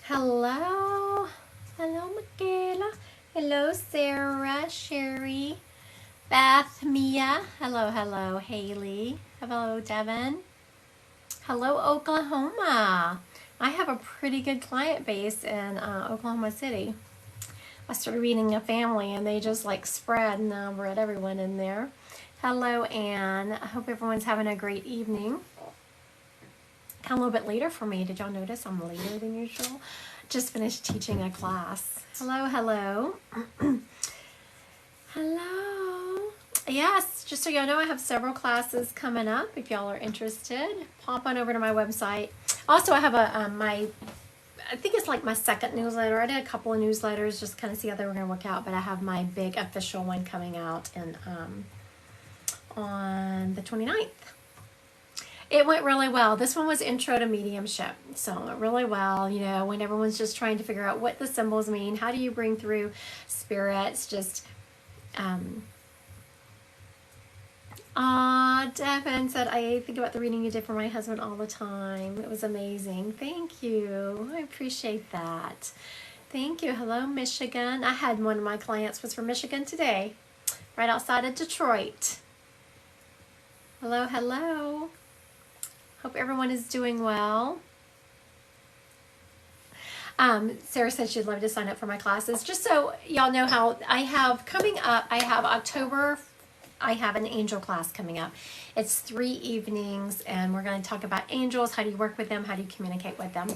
Hello. Hello, Michaela. Hello, Sarah, Sherry, Beth, Mia. Hello, Haley. Hello, Devin. Hello, Oklahoma. I have a pretty good client base in Oklahoma City. I started reading a family and they just like spread and I read everyone in there. Hello, Anne. I hope everyone's having a great evening. Kind of a little bit later for me. Did y'all notice I'm later than usual? Just finished teaching a class. Hello. Hello. Yes, just so y'all know, I have several classes coming up. If y'all are interested, pop on over to my website. Also, I have I think it's like my second newsletter. I did a couple of newsletters, just kind of see how they were going to work out, but I have my big official one coming out on the 29th. It went really well. This one was Intro to Mediumship. So it went really well, you know, when everyone's just trying to figure out what the symbols mean. How do you bring through spirits? Just, Devin said, I think about the reading you did for my husband all the time. It was amazing. Thank you. I appreciate that. Thank you. Hello, Michigan. I had one of my clients was from Michigan today, right outside of Detroit. Hello. Hope everyone is doing well. Sarah said she'd love to sign up for my classes. Just so y'all know how I have coming up, I have October, I have an angel class coming up. It's 3 evenings and we're going to talk about angels. How do you work with them? How do you communicate with them?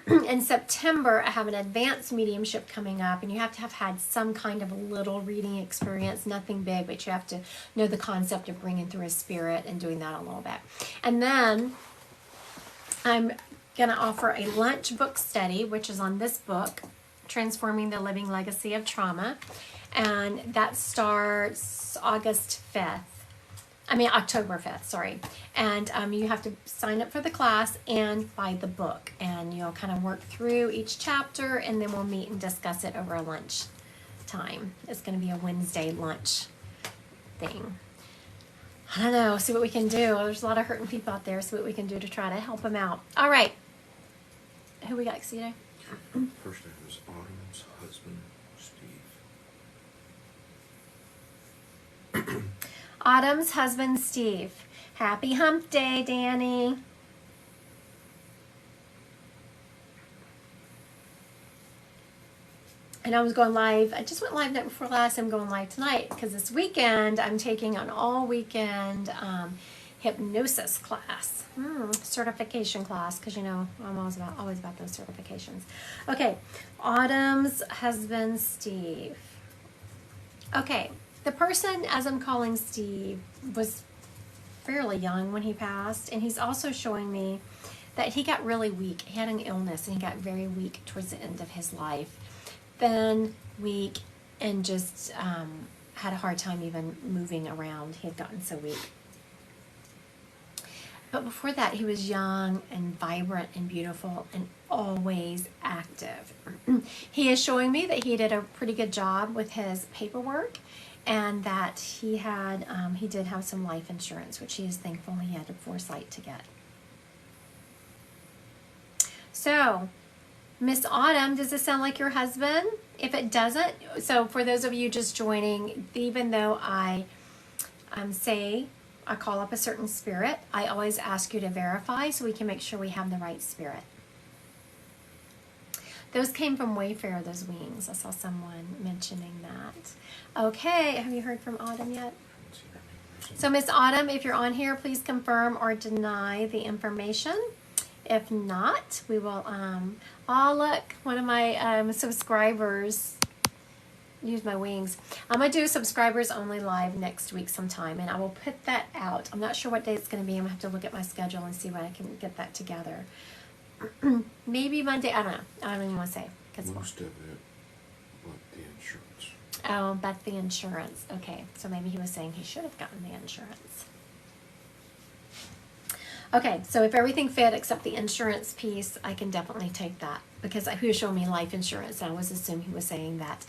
In September, I have an advanced mediumship coming up and you have to have had some kind of a little reading experience, nothing big, but you have to know the concept of bringing through a spirit and doing that a little bit. And then I'm going to offer a lunch book study, which is on this book, Transforming the Living Legacy of Trauma. And that starts October 5th, sorry. And you have to sign up for the class and buy the book. And you'll kind of work through each chapter and then we'll meet and discuss it over a lunch time. It's going to be a Wednesday lunch thing. I don't know, see what we can do. There's a lot of hurting people out there, see what we can do to try to help them out. All right. Who we got, Cito? First name is Autumn's husband, Steve. Autumn's husband, Steve. Happy hump day, Danny. And I was going live. I just went live night before last. I'm going live tonight because this weekend I'm taking an all weekend hypnosis class, certification class, because you know I'm always about those certifications. Okay, Autumn's husband, Steve. Okay, the person, as I'm calling Steve, was fairly young when he passed, and he's also showing me that he got really weak. He had an illness, and he got very weak towards the end of his life. Then weak, and just had a hard time even moving around. He had gotten so weak. But before that, he was young and vibrant and beautiful and always active. He is showing me that he did a pretty good job with his paperwork and that he did have some life insurance, which he is thankful he had the foresight to get. So, Miss Autumn, does this sound like your husband? If it doesn't, so for those of you just joining, even though I say I call up a certain spirit, I always ask you to verify so we can make sure we have the right spirit. Those came from Wayfarer, those wings. I saw someone mentioning that. Okay, have you heard from Autumn yet? So Miss Autumn, if you're on here, please confirm or deny the information. If not, we will, oh look, one of my subscribers use my wings. I'm going to do subscribers only live next week sometime, and I will put that out. I'm not sure what day it's going to be. I'm going to have to look at my schedule and see when I can get that together. Maybe Monday. I don't know. I don't even want to say. Most of it, but the insurance. Oh, but the insurance. Okay, so maybe he was saying he should have gotten the insurance. Okay, so if everything fit except the insurance piece, I can definitely take that because he was showing me life insurance, and I was assuming he was saying that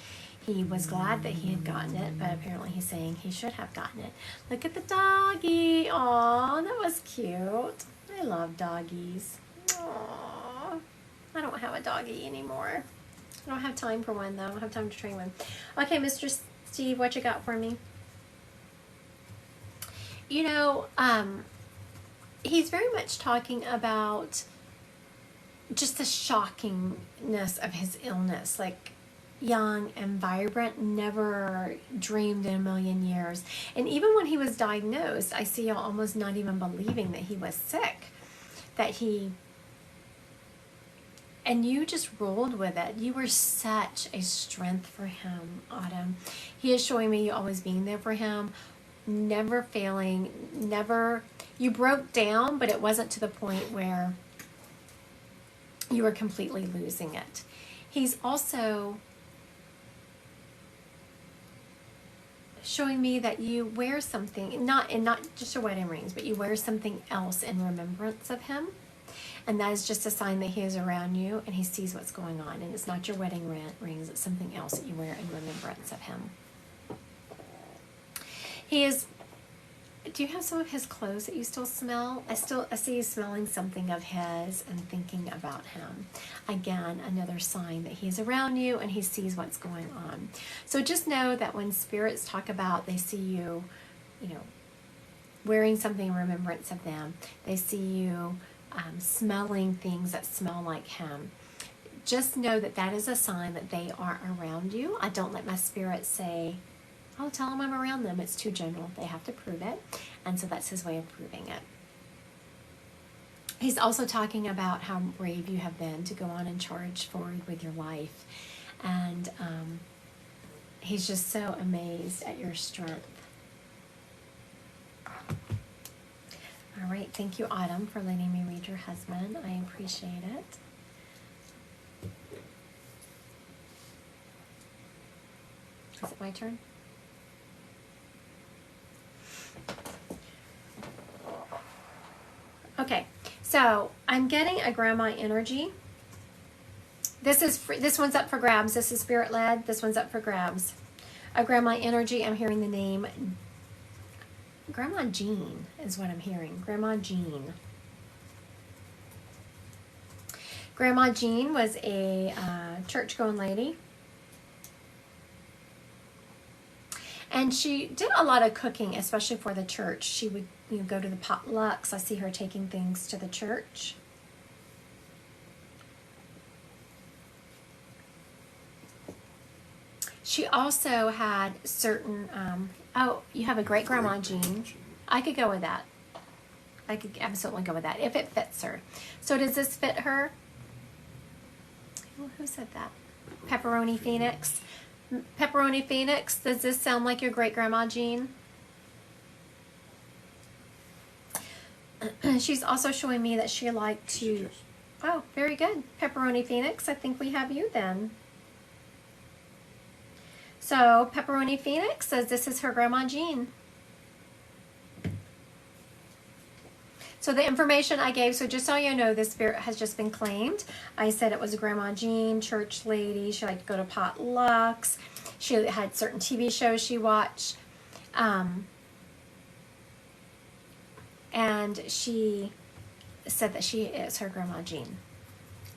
he was glad that he had gotten it, but apparently he's saying he should have gotten it. Look at the doggy. Aw, that was cute. I love doggies. Aw. I don't have a doggy anymore. I don't have time for one, though. I don't have time to train one. Okay, Mr. Steve, what you got for me? You know, he's very much talking about just the shockingness of his illness. Like, young and vibrant, never dreamed in a million years. And even when he was diagnosed, I see y'all almost not even believing that he was sick. And you just rolled with it. You were such a strength for him, Autumn. He is showing me you always being there for him, never failing, never, you broke down, but it wasn't to the point where you were completely losing it. He's also showing me that you wear something, not just your wedding rings, but you wear something else in remembrance of him. And that is just a sign that he is around you and he sees what's going on. And it's not your wedding rings, it's something else that you wear in remembrance of him. Do you have some of his clothes that you still smell? I see you smelling something of his and thinking about him. Again, another sign that he's around you and he sees what's going on. So just know that when spirits talk about they see you, wearing something in remembrance of them, they see you smelling things that smell like him. Just know that that is a sign that they are around you. I don't let my spirit say, I'll tell them I'm around them. It's too general. They have to prove it. And so that's his way of proving it. He's also talking about how brave you have been to go on and charge forward with your life. And he's just so amazed at your strength. All right. Thank you, Autumn, for letting me read your husband. I appreciate it. Is it my turn? Okay, so I'm getting a grandma energy. This one's up for grabs. This is spirit led. This one's up for grabs. A grandma energy. I'm hearing the name Grandma Jean is what I'm hearing. Grandma Jean. Grandma Jean was a church-going lady. And she did a lot of cooking, especially for the church. She would go to the potlucks. I see her taking things to the church. She also had certain, you have a great grandma, Jean. I could go with that. I could absolutely go with that if it fits her. So does this fit her? Who said that? Pepperoni Phoenix. Pepperoni Phoenix, does this sound like your great grandma, Jean? She's also showing me that she liked to, oh, very good. Pepperoni Phoenix, I think we have you then. So Pepperoni Phoenix says this is her grandma, Jean. So the information I gave, so just so you know, this spirit has just been claimed. I said it was Grandma Jean, church lady. She liked to go to potlucks. She had certain TV shows she watched. And she said that she is her Grandma Jean.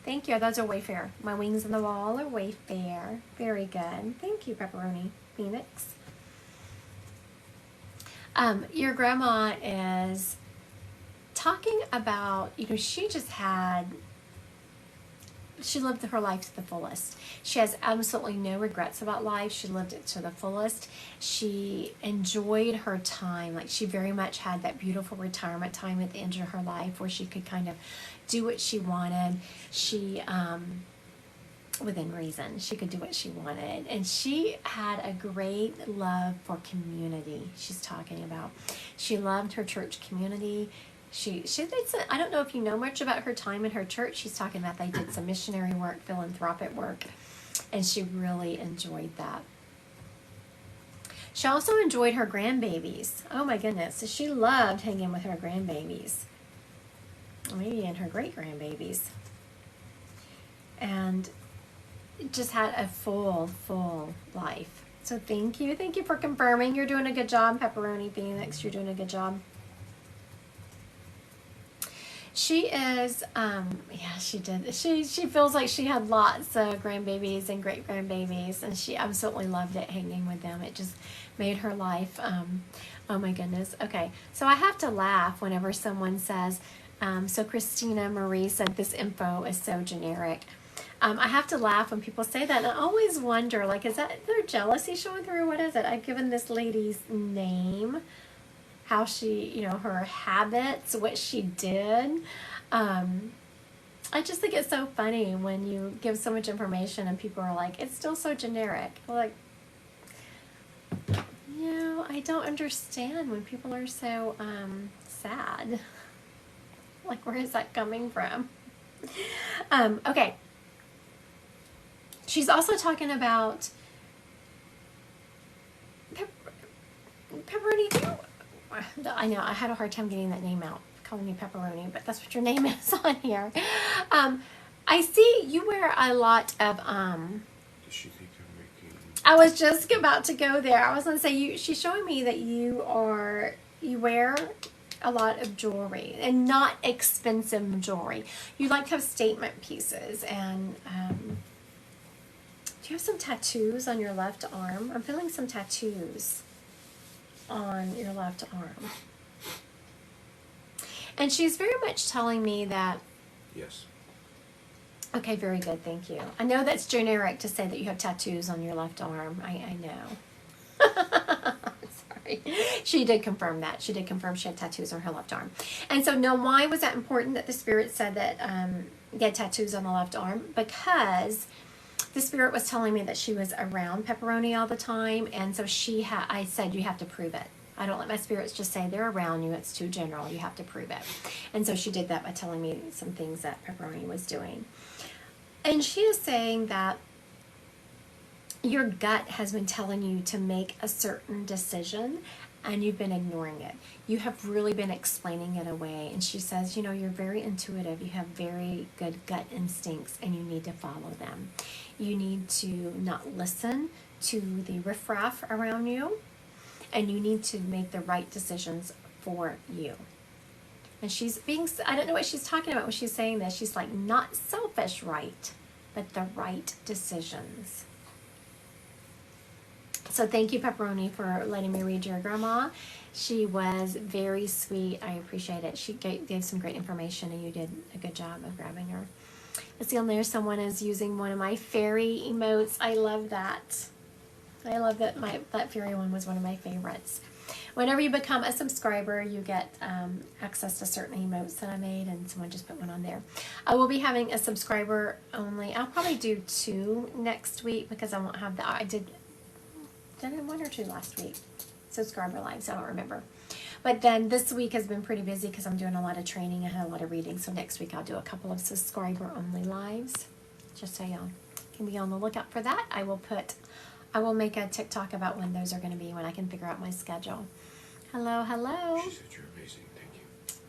Thank you. Those are Wayfair. My wings on the wall are Wayfair. Very good. Thank you, Pepperoni Phoenix. Your grandma is talking about, she lived her life to the fullest. She has absolutely no regrets about life. She lived it to the fullest. She enjoyed her time. Like, she very much had that beautiful retirement time at the end of her life where she could kind of do what she wanted. She, within reason, she could do what she wanted. And she had a great love for community, she's talking about. She loved her church community. She did some, I don't know if you know much about her time in her church. She's talking about they did some missionary work, philanthropic work, and she really enjoyed that. She also enjoyed her grandbabies. Oh my goodness. So she loved hanging with her grandbabies. Maybe and her great-grandbabies. And just had a full life. So thank you. Thank you for confirming. You're doing a good job, Pepperoni Phoenix. You're doing a good job. She is, yeah, she did. She feels like she had lots of grandbabies and great grandbabies, and she absolutely loved it hanging with them. It just made her life. Oh my goodness. Okay, so I have to laugh whenever someone says, so Christina Marie said this info is so generic. I have to laugh when people say that, and I always wonder, like, is that their jealousy showing through? What is it? I've given this lady's name, how she, her habits, what she did. I just think it's so funny when you give so much information and people are like, it's still so generic. Like, I don't understand when people are so sad. Like, where is that coming from? Okay. She's also talking about pepperoni. I know, I had a hard time getting that name out, calling you pepperoni, but that's what your name is on here. I see you wear a lot of, Does she think I'm making... I was just about to go there. I was going to say, she's showing me that you wear a lot of jewelry, and not expensive jewelry. You like to have statement pieces, and do you have some tattoos on your left arm? I'm feeling some tattoos on your left arm. And she's very much telling me that... Yes. Okay, very good, thank you. I know that's generic to say that you have tattoos on your left arm. I know. Sorry. She did confirm that. She did confirm she had tattoos on her left arm. And so, no, why was that important that the Spirit said that you had tattoos on the left arm? Because the Spirit was telling me that she was around pepperoni all the time, and so I said, you have to prove it. I don't let my spirits just say they're around you. It's too general. You have to prove it. And so she did that by telling me some things that pepperoni was doing. And she is saying that your gut has been telling you to make a certain decision, and you've been ignoring it. You have really been explaining it away. And she says, you're very intuitive. You have very good gut instincts, and you need to follow them. You need to not listen to the riffraff around you, and you need to make the right decisions for you. And I don't know what she's talking about when she's saying this. She's like, not selfish right, but the right decisions. So thank you, Pepperoni, for letting me read your grandma. She was very sweet. I appreciate it. She gave some great information, and you did a good job of grabbing her. Let's see, on there, someone is using one of my fairy emotes. I love that. I love that that fairy one was one of my favorites. Whenever you become a subscriber, you get access to certain emotes that I made, and someone just put one on there. I will be having a subscriber only. I'll probably do 2 next week because I won't have I did 1 or 2 last week. Subscriber lives, I don't remember. But then this week has been pretty busy because I'm doing a lot of training. I had a lot of reading. So next week I'll do a couple of subscriber only lives. Just so y'all can be on the lookout for that. I will make a TikTok about when those are going to be, when I can figure out my schedule. Hello, hello. She said you're amazing. Thank you.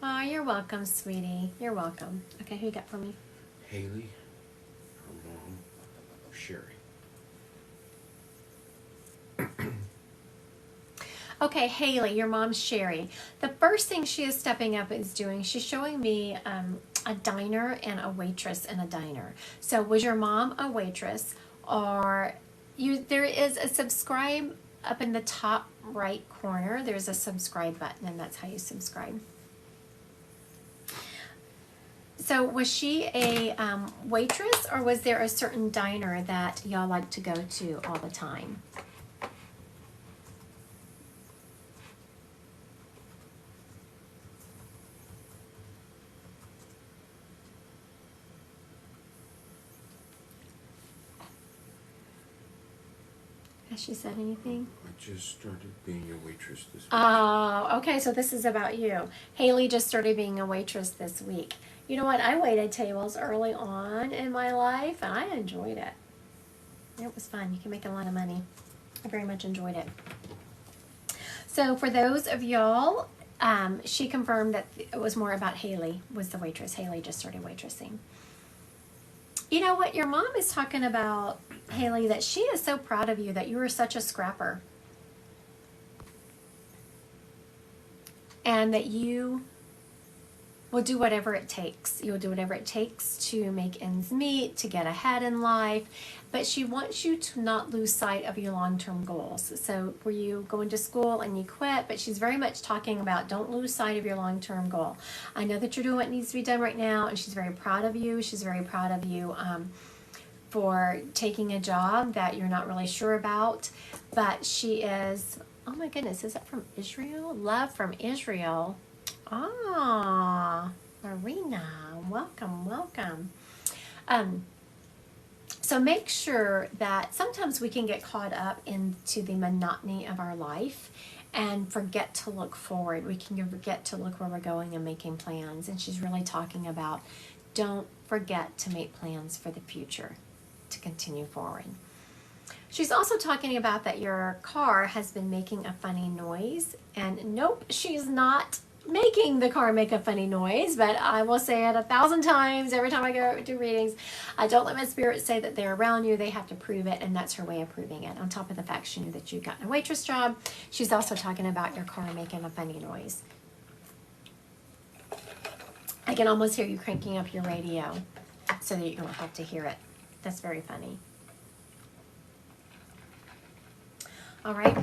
Oh, you're welcome, sweetie. You're welcome. Okay, who you got for me? Haley, her mom, Sherry. Okay, Haley, your mom's Sherry. The first thing she is stepping up is doing, she's showing me a diner and a waitress in a diner. So was your mom a waitress, or there is a subscribe up in the top right corner. There's a subscribe button, and that's how you subscribe. So was she a waitress, or was there a certain diner that y'all like to go to all the time? Has she said anything? I just started being a waitress this week. Oh, okay, so this is about you. Haley just started being a waitress this week. You know what? I waited tables early on in my life, and I enjoyed it. It was fun. You can make a lot of money. I very much enjoyed it. So for those of y'all, she confirmed that it was more about Haley was the waitress. Haley just started waitressing. You know what? Your mom is talking about, Haley, that she is so proud of you that you were such a scrapper. And that you will do whatever it takes. You'll do whatever it takes to make ends meet, to get ahead in life. But she wants you to not lose sight of your long-term goals. So were you going to school and you quit, but she's very much talking about don't lose sight of your long-term goal. I know that you're doing what needs to be done right now, and she's very proud of you. She's very proud of you for taking a job that you're not really sure about. But she is, oh my goodness, is that from Israel? Love from Israel. Ah, Marina, welcome, welcome. So make sure that sometimes we can get caught up into the monotony of our life and forget to look forward. We can forget to look where we're going and making plans. And she's really talking about don't forget to make plans for the future to continue forward. She's also talking about that your car has been making a funny noise. And nope, she's not making the car make a funny noise, but I will say it 1,000 times every time I go do readings. I don't let my spirit say that they're around you. They have to prove it, and that's her way of proving it. On top of the fact she knew that you'd gotten a waitress job, she's also talking about your car making a funny noise. I can almost hear you cranking up your radio so that you don't have to hear it. That's very funny. All right.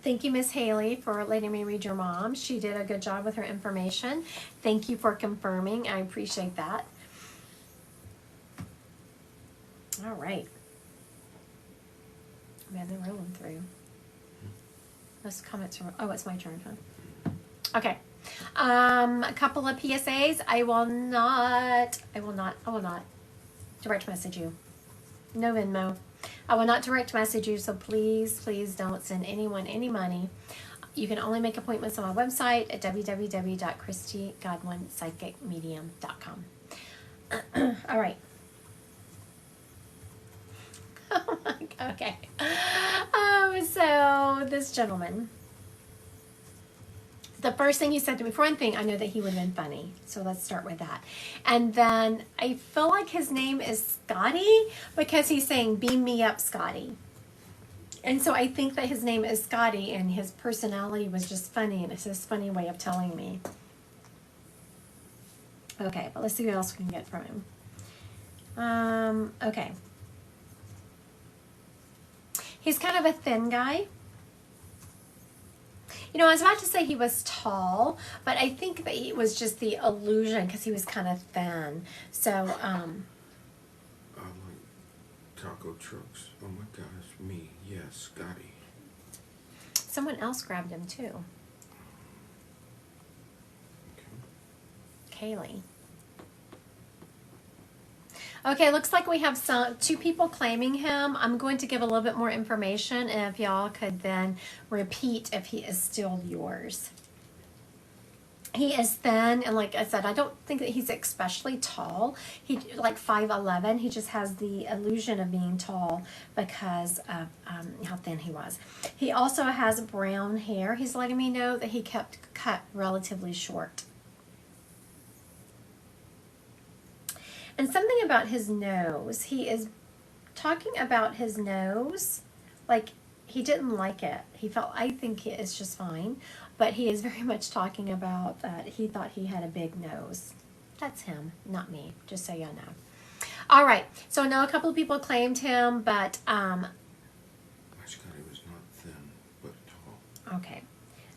Thank you, Miss Haley, for letting me read your mom. She did a good job with her information. Thank you for confirming. I appreciate that. All right. Man, they're rolling through. Those comments are, oh, it's my turn, huh? Okay. A couple of PSAs. I will not direct message you. No Venmo. I will not direct message you, so please don't send anyone any money. You can only make appointments on my website at www.christygodwinpsychicmedium.com. All right. Oh my God, okay. So this gentleman, the first thing he said to me, for one thing, I know that he would have been funny. So let's start with that. And then I feel like his name is Scotty because he's saying, beam me up, Scotty. And so I think that his name is Scotty and his personality was just funny. And it's his funny way of telling me. Okay, but let's see what else we can get from him. Okay. He's kind of a thin guy. You know, I was about to say he was tall, but I think that it was just the illusion because he was kind of thin. So, I like taco trucks. Oh my gosh, me. Yes, Scotty. Someone else grabbed him too. Okay. Kaylee. Okay, looks like we have two people claiming him. I'm going to give a little bit more information, and if y'all could then repeat if he is still yours. He is thin, and like I said, I don't think that he's especially tall. He like 5'11". He just has the illusion of being tall because of how thin he was. He also has brown hair. He's letting me know that he kept cut relatively short. And something about his nose. He is talking about his nose like he didn't like it. He felt, I think it's just fine, but he is very much talking about that he thought he had a big nose. That's him, not me, just so y'all know. All right, so I know a couple of people claimed him, but My Scotty was not thin, but tall. okay.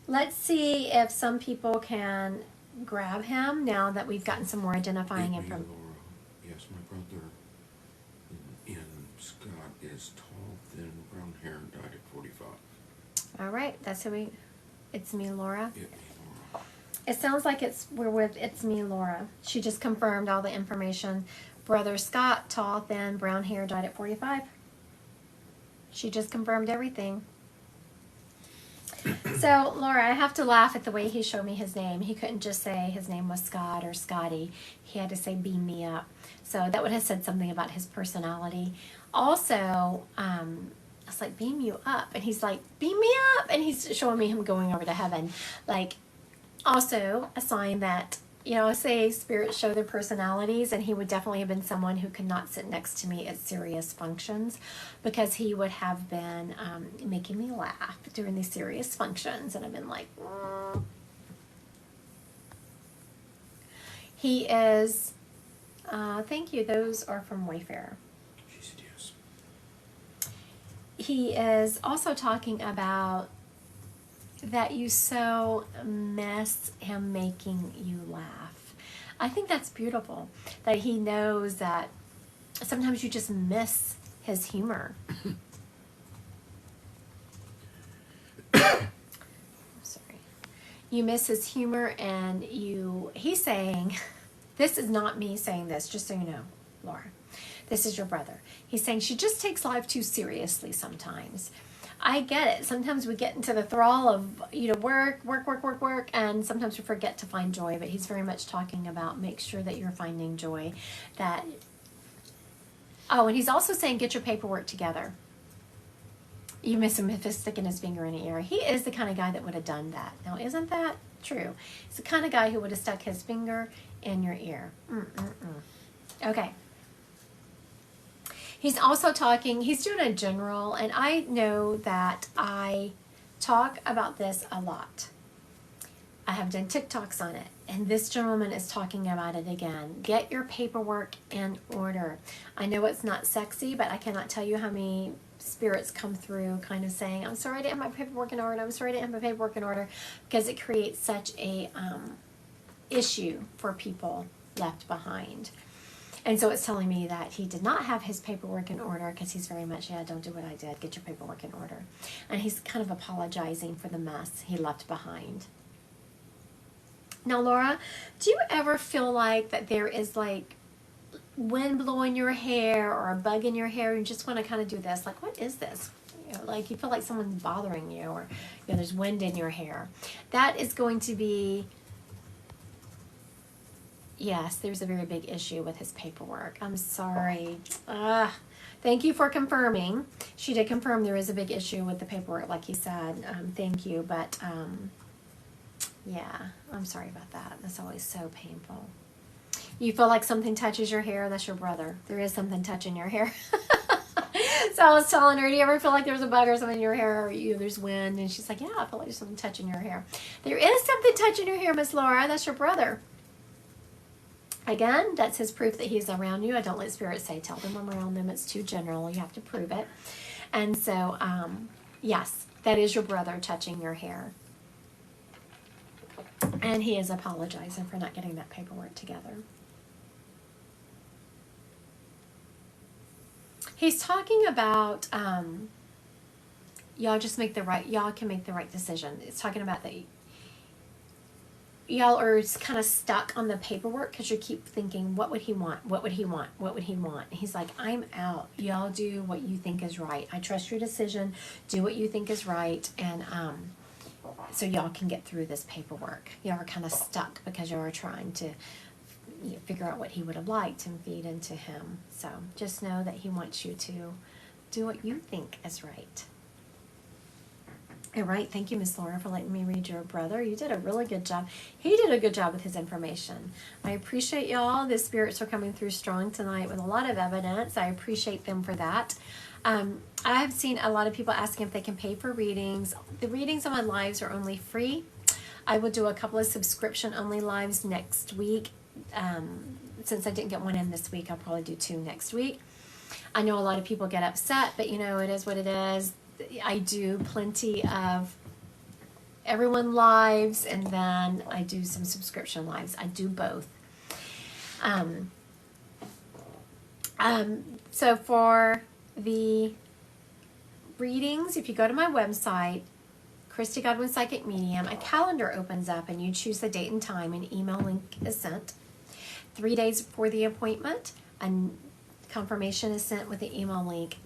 Let's see if some people can grab him now that we've gotten some more identifying information. Laura. Yes, my brother in Scott is tall, thin, brown hair, and died at 45. All right, that's who it's me, Laura. Me, Laura. It sounds like we're with It's Me, Laura. She just confirmed all the information. Brother Scott, tall, thin, brown hair, died at 45. She just confirmed everything. So, Laura, I have to laugh at the way he showed me his name. He couldn't just say his name was Scott or Scotty. He had to say beam me up. So that would have said something about his personality. Also, I was like, beam you up. And he's like, beam me up. And he's showing me him going over to heaven. Like, also a sign that, you know, say spirits show their personalities, and he would definitely have been someone who could not sit next to me at serious functions because he would have been making me laugh during these serious functions. And I've been like, He is, thank you, those are from Wayfair. She said yes. He is also talking about that you so miss him making you laugh. I think that's beautiful, that he knows that sometimes you just miss his humor. Sorry. You miss his humor, and he's saying, this is not me saying this, just so you know, Laura. This is your brother. He's saying she just takes life too seriously sometimes. I get it. Sometimes we get into the thrall of, work, and sometimes we forget to find joy. But he's very much talking about make sure that you're finding joy. And he's also saying get your paperwork together. You miss him if he's sticking his finger in the ear. He is the kind of guy that would have done that. Now, isn't that true? He's the kind of guy who would have stuck his finger in your ear. Okay. He's also talking, he's doing a general, and I know that I talk about this a lot. I have done TikToks on it, and this gentleman is talking about it again. Get your paperwork in order. I know it's not sexy, but I cannot tell you how many spirits come through kind of saying, I'm sorry I didn't have my paperwork in order, I'm sorry I didn't have my paperwork in order, because it creates such a issue for people left behind. And so it's telling me that he did not have his paperwork in order because he's very much, don't do what I did, get your paperwork in order. And he's kind of apologizing for the mess he left behind. Now, Laura, do you ever feel like that there is like wind blowing your hair or a bug in your hair and you just want to kind of do this? Like, what is this? Like you feel like someone's bothering you, or there's wind in your hair. That is going to be... Yes, there's a very big issue with his paperwork. I'm sorry. Thank you for confirming. She did confirm there is a big issue with the paperwork, like he said. Thank you. But, yeah, I'm sorry about that. That's always so painful. You feel like something touches your hair? That's your brother. There is something touching your hair. So I was telling her, do you ever feel like there's a bug or something in your hair, or there's wind? And she's like, yeah, I feel like there's something touching your hair. There is something touching your hair, Miss Laura. That's your brother. Again, that's his proof that he's around you. I don't let spirits say, tell them I'm around them. It's too general. You have to prove it. And so, yes, that is your brother touching your hair. And he is apologizing for not getting that paperwork together. He's talking about, y'all can make the right decision. It's talking about that y'all are kind of stuck on the paperwork because you keep thinking, what would he want? What would he want? What would he want? And he's like, I'm out. Y'all do what you think is right. I trust your decision. Do what you think is right. And so y'all can get through this paperwork. Y'all are kind of stuck because y'all are trying to figure out what he would have liked and feed into him. So just know that he wants you to do what you think is right. All right, thank you, Miss Laura, for letting me read your brother. You did a really good job. He did a good job with his information. I appreciate y'all. The spirits are coming through strong tonight with a lot of evidence. I appreciate them for that. I've seen a lot of people asking if they can pay for readings. The readings on my lives are only free. I will do a couple of subscription-only lives next week. Since I didn't get one in this week, I'll probably do 2 next week. I know a lot of people get upset, but it is what it is. I do plenty of everyone lives, and then I do some subscription lives. I do both. So for the readings, if you go to my website, Christy Godwin Psychic Medium, a calendar opens up and you choose the date and time. An email link is sent. 3 days before the appointment, a confirmation is sent with the email link.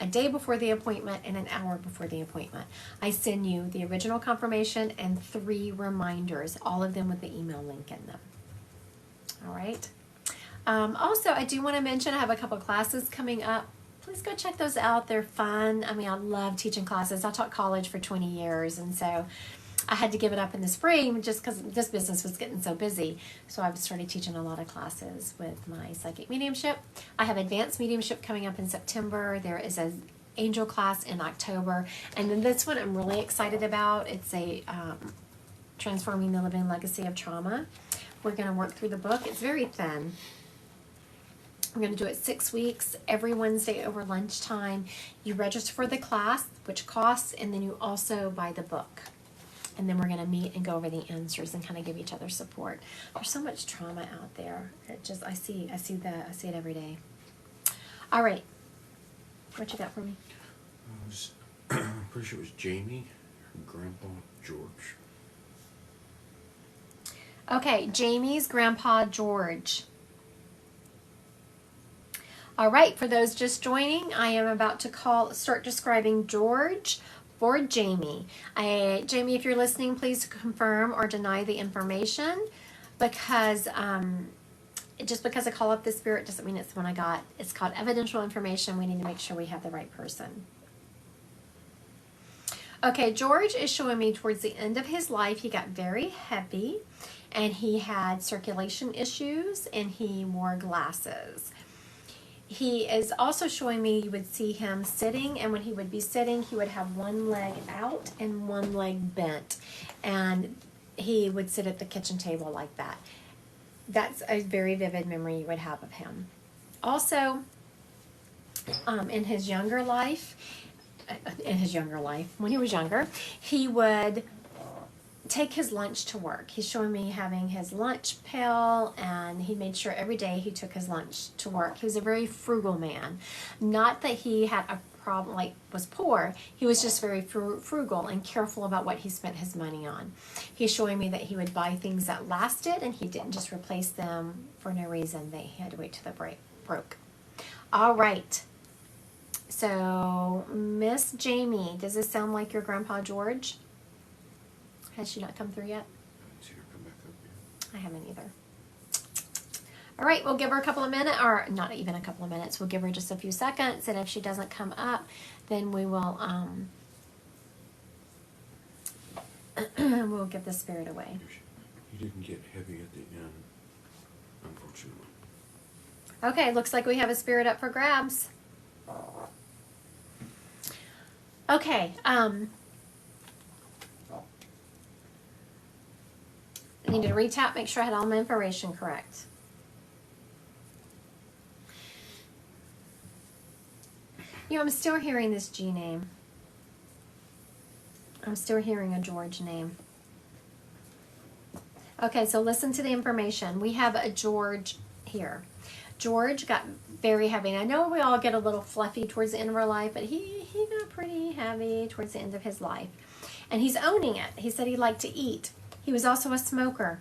A day before the appointment and an hour before the appointment. I send you the original confirmation and 3 reminders, all of them with the email link in them. All right. Also, I do want to mention I have a couple classes coming up. Please go check those out. They're fun. I mean, I love teaching classes. I taught college for 20 years, and so I had to give it up in the spring just because this business was getting so busy. So I've started teaching a lot of classes with my psychic mediumship. I have advanced mediumship coming up in September. There is an angel class in October. And then this one I'm really excited about. It's a Transforming the Living Legacy of Trauma. We're going to work through the book. It's very thin. We're going to do it 6 weeks, every Wednesday over lunchtime. You register for the class, which costs, and then you also buy the book. And then we're going to meet and go over the answers and kind of give each other support. There's so much trauma out there. I see it every day. All right. What you got for me? I'm pretty sure it was Jamie, her grandpa George. Okay, Jamie's grandpa George. All right, for those just joining, I am about to start describing George for Jamie. Jamie, if you're listening, please confirm or deny the information, because just because I call up the spirit doesn't mean it's the one I got. It's called evidential information. We need to make sure we have the right person. Okay, George is showing me towards the end of his life, he got very heavy, and he had circulation issues, and he wore glasses. He is also showing me you would see him sitting, and when he would be sitting, he would have one leg out and one leg bent, and he would sit at the kitchen table like that. That's a very vivid memory you would have of him. Also, in his younger life, when he was younger, he would take his lunch to work. He's showing me having his lunch pail, and he made sure every day he took his lunch to work. He was a very frugal man. Not that he had a problem, like was poor. He was just very frugal and careful about what he spent his money on. He's showing me that he would buy things that lasted, and he didn't just replace them for no reason. They had to wait till they broke. All right. So, Miss Jamie, does this sound like your grandpa George? Has she not come through yet? I didn't see her come back up yet. I haven't either. All right, we'll give her a couple of minutes, or not even a couple of minutes. We'll give her just a few seconds, and if she doesn't come up, then we will we'll give the spirit away. He didn't get heavy at the end, unfortunately. Okay, looks like we have a spirit up for grabs. Okay, I need to retap, make sure I had all my information correct. You know, I'm still hearing this G name. I'm still hearing a George name. Okay, so listen to the information. We have a George here. George got very heavy. And I know we all get a little fluffy towards the end of our life, but he got pretty heavy towards the end of his life. And he's owning it. He said he liked to eat. He was also a smoker.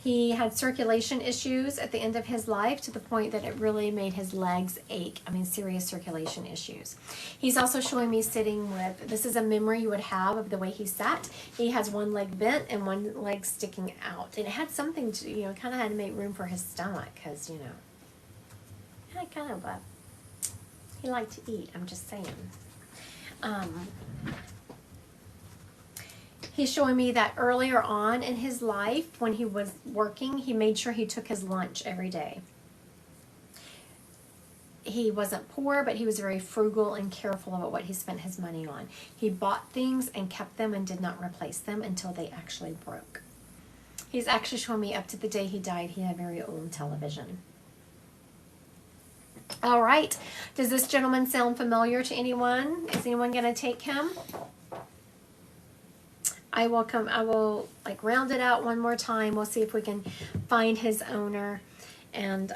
He had circulation issues at the end of his life to the point that it really made his legs ache. I mean, serious circulation issues. He's also showing me sitting with, this is a memory you would have of the way he sat. He has one leg bent and one leg sticking out. And it had something to, you know, kind of had to make room for his stomach because, you know, he liked to eat, I'm just saying. He's showing me that earlier on in his life, when he was working, he made sure he took his lunch every day. He wasn't poor, but he was very frugal and careful about what he spent his money on. He bought things and kept them and did not replace them until they actually broke. He's actually showing me up to the day he died, he had a very old television. All right. Does this gentleman sound familiar to anyone? Is anyone going to take him? I will like round it out one more time. We'll see if we can find his owner. And,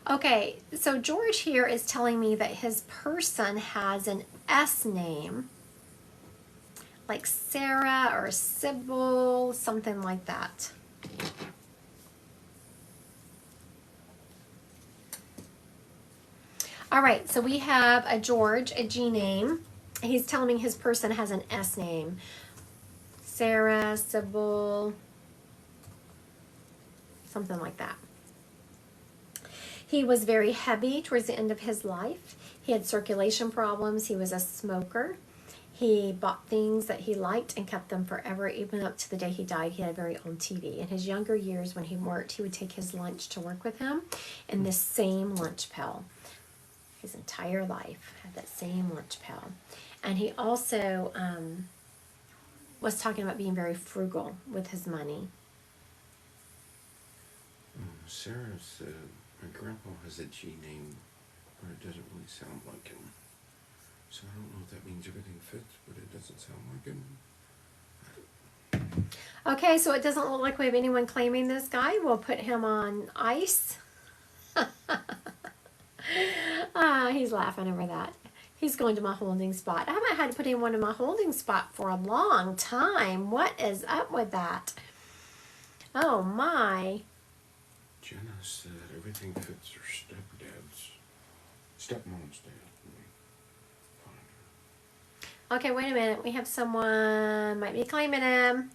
okay, so George here is telling me that his person has an S name, like Sarah or Sybil, something like that. All right, so we have a George, a G name. He's telling me his person has an S name. Sarah, Sybil, something like that. He was very heavy towards the end of his life. He had circulation problems. He was a smoker. He bought things that he liked and kept them forever, even up to the day he died. He had a very old TV. In his younger years when he worked, he would take his lunch to work with him in this same lunch pail. His entire life had that same lunch pail. And he also was talking about being very frugal with his money. Sarah said, my grandpa has a G name, but it doesn't really sound like him. So I don't know if that means everything fits, but it doesn't sound like him. Okay, so it doesn't look like we have anyone claiming this guy. We'll put him on ice. He's laughing over that. He's going to my holding spot. I haven't had to put anyone in my holding spot for a long time. What is up with that? Oh, my. Jenna said everything fits her stepmom's dad. Okay, wait a minute. We have someone might be claiming him.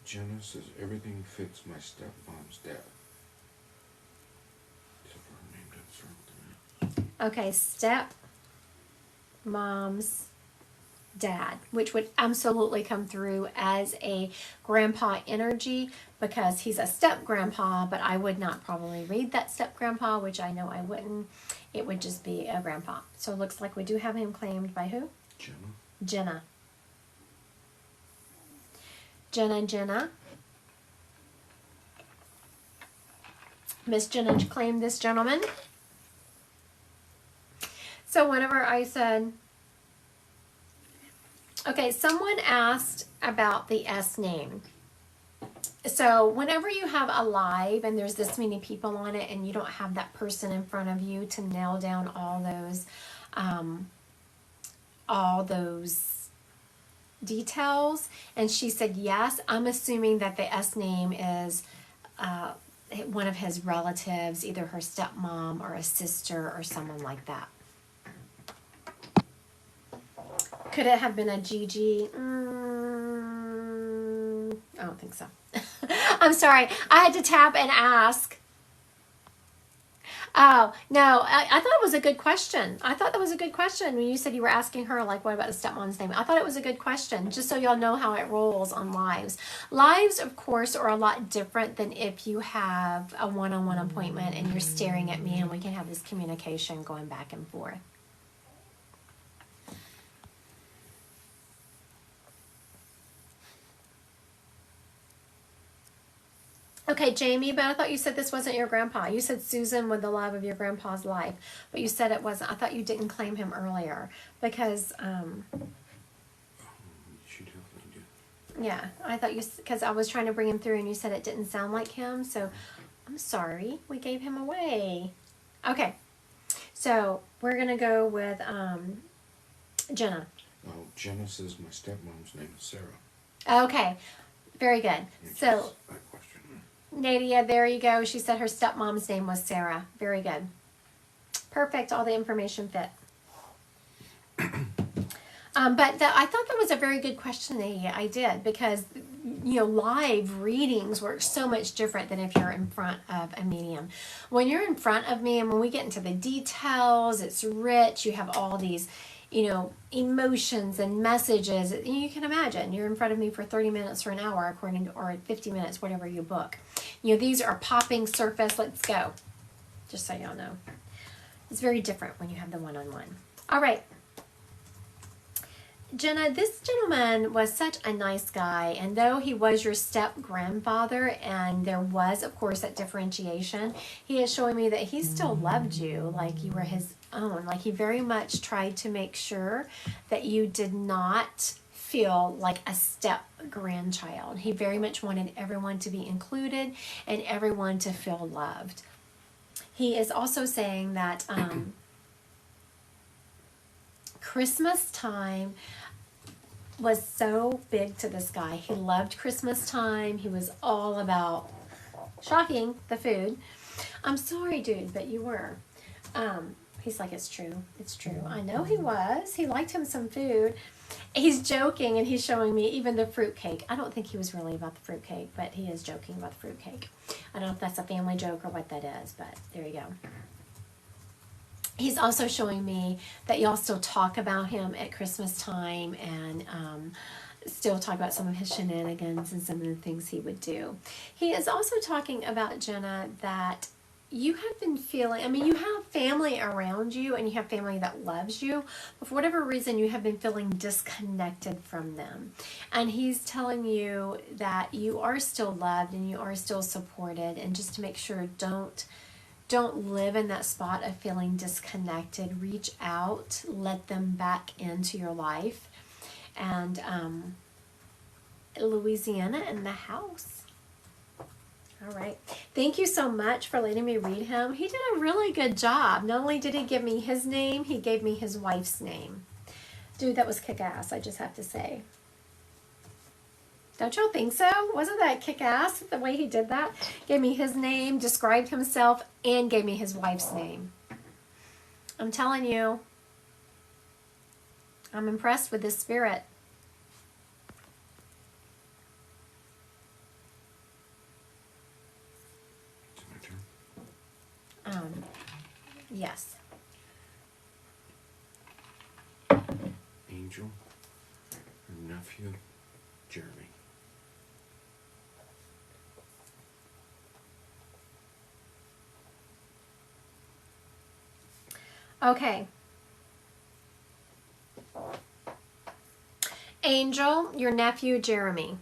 Jenna says everything fits my stepmom's dad. Except for her name doesn't start with that. Okay, stepmom's dad, which would absolutely come through as a grandpa energy because he's a step grandpa, but I would not probably read that step grandpa, which I know I wouldn't. It would just be a grandpa. So it looks like we do have him claimed by who? Jenna. Jenna. Miss Jenna claimed this gentleman. So whenever I said, okay, someone asked about the S name. So whenever you have a live and there's this many people on it and you don't have that person in front of you to nail down all those details, and she said yes, I'm assuming that the S name is one of his relatives, either her stepmom or a sister or someone like that. Could it have been a Gigi? I don't think so. I'm sorry. I had to tap and ask. Oh, no. I thought it was a good question. I thought that was a good question when you said you were asking her, like, what about the stepmom's name? I thought it was a good question, just so y'all know how it rolls on lives. Lives, of course, are a lot different than if you have a one-on-one appointment and you're staring at me and we can have this communication going back and forth. Okay, Jamie, but I thought you said this wasn't your grandpa. You said Susan with the love of your grandpa's life, but you said it wasn't. I thought you didn't claim him earlier because, She definitely did. yeah, I thought because I was trying to bring him through and you said it didn't sound like him, so I'm sorry. We gave him away. Okay, so we're going to go with Jenna. Oh, Jenna says my stepmom's name is Sarah. Okay, very good. So, Nadia, there you go. She said her stepmom's name was Sarah. Very good. Perfect. All the information fit. I thought that was a very good question, Nadia. I did because, live readings work so much different than if you're in front of a medium. When you're in front of me and when we get into the details, it's rich. You have all these emotions and messages. You can imagine you're in front of me for 30 minutes or an hour or 50 minutes, whatever you book. These are popping surface. Let's go. Just so y'all know. It's very different when you have the one-on-one. All right. Jenna, this gentleman was such a nice guy, and though he was your step-grandfather, and there was, of course, that differentiation, he is showing me that he still loved you like you were his own. Like he very much tried to make sure that you did not feel like a step-grandchild. He very much wanted everyone to be included and everyone to feel loved. He is also saying that Christmas time was so big to this guy. He loved Christmas time. He was all about, shocking, the food. I'm sorry, dude, but you were. He's like, it's true. It's true. I know he was. He liked him some food. He's joking and he's showing me even the fruitcake. I don't think he was really about the fruitcake, but he is joking about the fruitcake. I don't know if that's a family joke or what that is, but there you go. He's also showing me that y'all still talk about him at Christmas time and still talk about some of his shenanigans and some of the things he would do. He is also talking about, Jenna, that you have been feeling, I mean, you have family around you and you have family that loves you, but for whatever reason, you have been feeling disconnected from them. And he's telling you that you are still loved and you are still supported, and just to make sure, don't live in that spot of feeling disconnected. Reach out, let them back into your life. And Louisiana in the house. All right. Thank you so much for letting me read him. He did a really good job. Not only did he give me his name, he gave me his wife's name. Dude, that was kick-ass, I just have to say. Don't y'all think so? Wasn't that kick-ass, the way he did that? Gave me his name, described himself, and gave me his wife's name. I'm telling you, I'm impressed with this spirit. Is it my turn? Yes. Angel, her nephew, Jeremy. Okay. Angel, your nephew, Jeremy.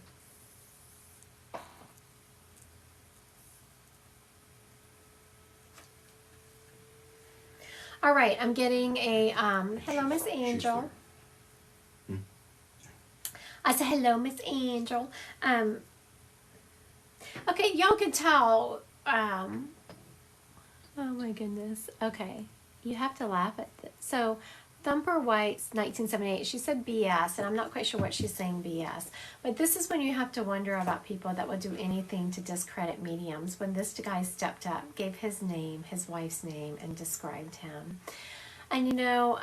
All right, I'm getting a, hello, Miss Angel. I said, hello, Miss Angel. Okay, y'all can tell, oh my goodness. Okay, you have to laugh at this. So, Thumper White's 1978, she said BS, and I'm not quite sure what she's saying BS. But this is when you have to wonder about people that would do anything to discredit mediums. When this guy stepped up, gave his name, his wife's name, and described him. And you know,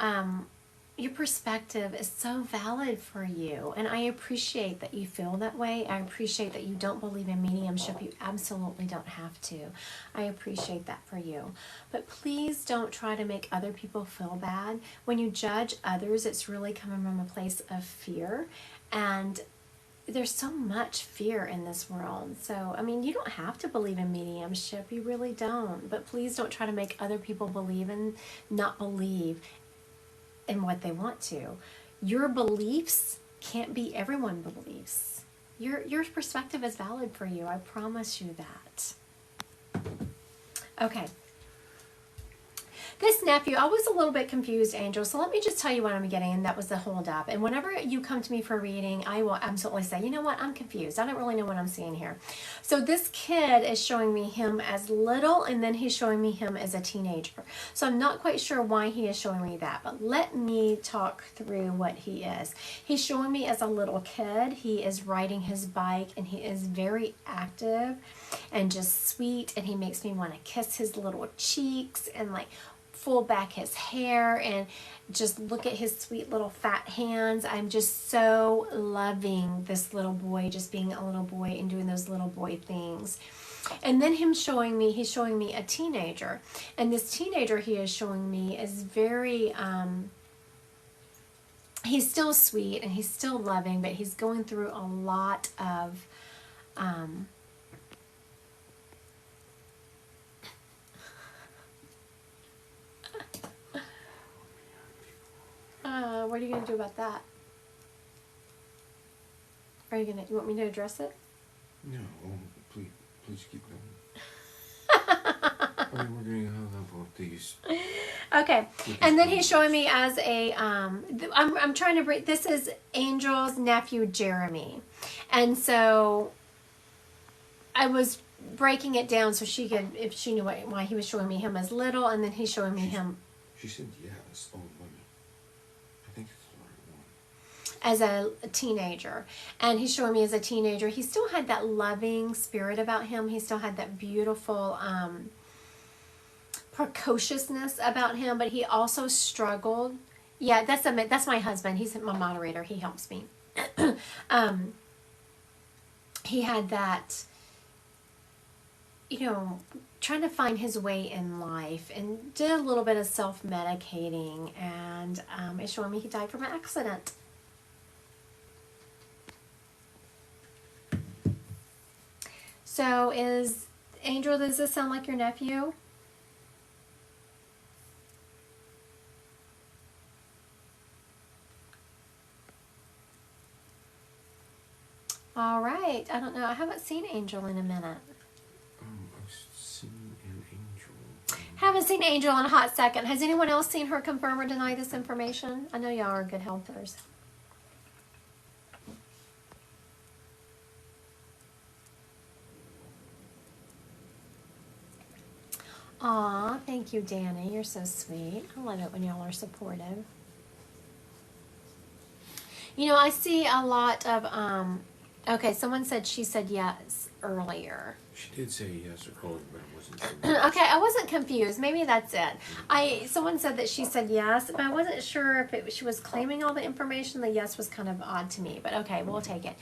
your perspective is so valid for you, and I appreciate that you feel that way. I appreciate that you don't believe in mediumship. You absolutely don't have to. I appreciate that for you. But please don't try to make other people feel bad. When you judge others, it's really coming from a place of fear, and there's so much fear in this world. So, I mean, you don't have to believe in mediumship. You really don't. But please don't try to make other people believe and not believe in what they want to. Your beliefs can't be everyone's beliefs. Your perspective is valid for you. I promise you that. Okay. This nephew, I was a little bit confused, Angel, so let me just tell you what I'm getting, and that was the hold up. And whenever you come to me for a reading, I will absolutely say, you know what, I'm confused. I don't really know what I'm seeing here. So this kid is showing me him as little, and then he's showing me him as a teenager. So I'm not quite sure why he is showing me that, but let me talk through what he is. He's showing me as a little kid. He is riding his bike, and he is very active and just sweet, and he makes me want to kiss his little cheeks and like pull back his hair and just look at his sweet little fat hands. I'm just so loving this little boy, just being a little boy and doing those little boy things. And then he's showing me a teenager. And this teenager he is showing me is very, he's still sweet and he's still loving, but he's going through a lot of, what are you going to do about that? You want me to address it? No, please keep going. I mean, we're getting hung up on these. Okay, and then he's showing me as a, I'm trying to break, this is Angel's nephew, Jeremy. And so I was breaking it down so she could, if she knew why he was showing me him as little, and then he's showing me him. She said yes. Oh, wait. I think it's the right one. As a teenager, and he's showing me as a teenager, he still had that loving spirit about him. He still had that beautiful precociousness about him, but he also struggled. Yeah, that's my husband. He's my moderator. He helps me. He had that, trying to find his way in life, and did a little bit of self-medicating, and it's showing me he died from an accident. So Angel, does this sound like your nephew? All right. I don't know. I haven't seen Angel in a minute. I've seen an angel. Haven't seen Angel in a hot second. Has anyone else seen her confirm or deny this information? I know y'all are good helpers. Aw, thank you, Danny. You're so sweet. I love it when y'all are supportive. You know, I see a lot of, okay, someone said she said yes earlier. She did say yes earlier, but I wasn't sure. Okay, I wasn't confused. Maybe that's it. Someone said that she said yes, but I wasn't sure if she was claiming all the information. The yes was kind of odd to me, but okay, we'll take it.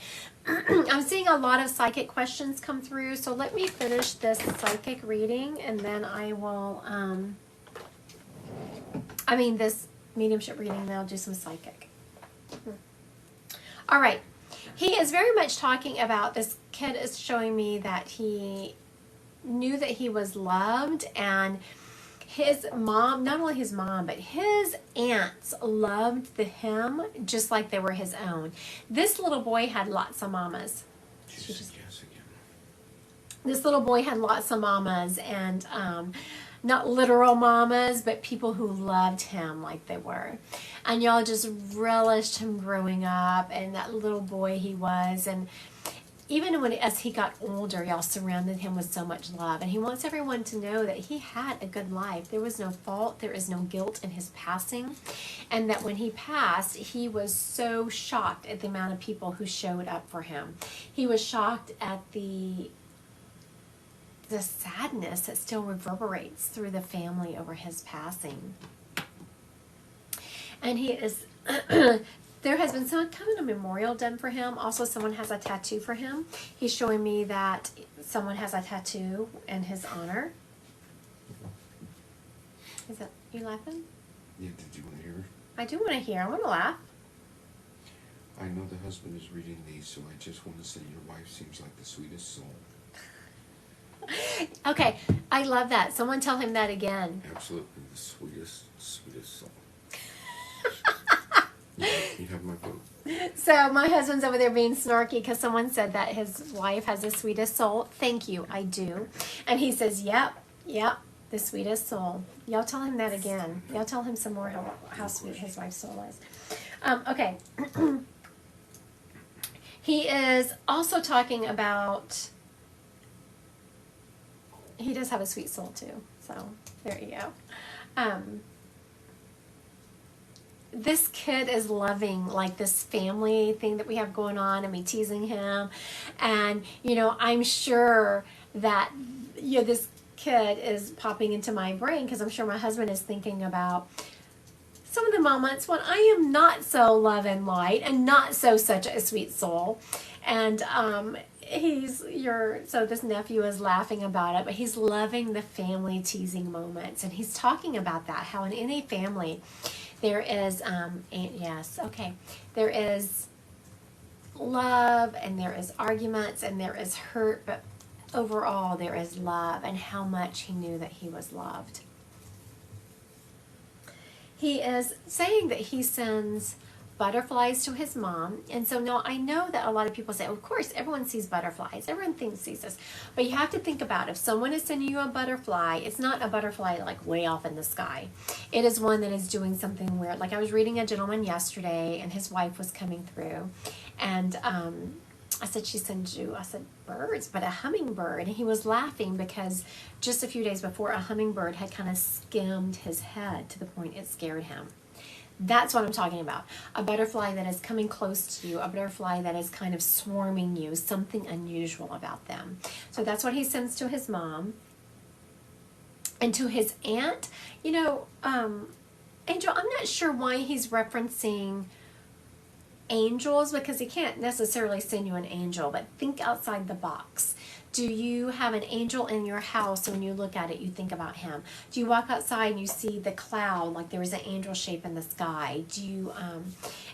I'm seeing a lot of psychic questions come through, so let me finish this psychic reading, and then I will, this mediumship reading, then I'll do some psychic. All right. He is very much talking about, this kid is showing me that he knew that he was loved, and his mom, not only his mom, but his aunts loved him just like they were his own. This little boy had lots of mamas. She said yes again. This little boy had lots of mamas, and not literal mamas, but people who loved him like they were. And y'all just relished him growing up and that little boy he was. And even as he got older, y'all surrounded him with so much love. And he wants everyone to know that he had a good life. There was no fault. There is no guilt in his passing. And that when he passed, he was so shocked at the amount of people who showed up for him. He was shocked at the sadness that still reverberates through the family over his passing. And he is, there has been some kind of a memorial done for him. Also, someone has a tattoo for him. He's showing me that someone has a tattoo in his honor. Is that, you laughing? Yeah, did you want to hear? I do want to hear. I want to laugh. I know the husband is reading these, so I just want to say your wife seems like the sweetest soul. Okay, I love that. Someone tell him that again. Absolutely, the sweetest soul. You have my vote. So my husband's over there being snarky because someone said that his wife has the sweetest soul. Thank you, I do. And he says, yep, the sweetest soul. Y'all tell him that again. Y'all tell him some more how sweet his wife's soul is. Okay. He is also talking about, he does have a sweet soul too. So there you go. This kid is loving like this family thing that we have going on, and me teasing him. And, I'm sure that, this kid is popping into my brain because I'm sure my husband is thinking about some of the moments when I am not so love and light and not such a sweet soul. And, so this nephew is laughing about it, but he's loving the family teasing moments. And he's talking about that, how in any family, there is, there is love, and there is arguments, and there is hurt, but overall there is love, and how much he knew that he was loved. He is saying that he sends butterflies to his mom, and so now I know that a lot of people say, of course, everyone sees butterflies, everyone sees this, but you have to think about, if someone is sending you a butterfly, it's not a butterfly like way off in the sky. It is one that is doing something weird. Like I was reading a gentleman yesterday, and his wife was coming through, and I said, she sends you, I said, birds, but a hummingbird. And he was laughing because just a few days before, a hummingbird had kind of skimmed his head to the point it scared him. That's what I'm talking about. A butterfly that is coming close to you, a butterfly that is kind of swarming you, something unusual about them. So that's what he sends to his mom. And to his aunt, Angel, I'm not sure why he's referencing angels, because he can't necessarily send you an angel, but think outside the box. Do you have an angel in your house, and when you look at it, you think about him? Do you walk outside and you see the cloud, like there is an angel shape in the sky? Do you,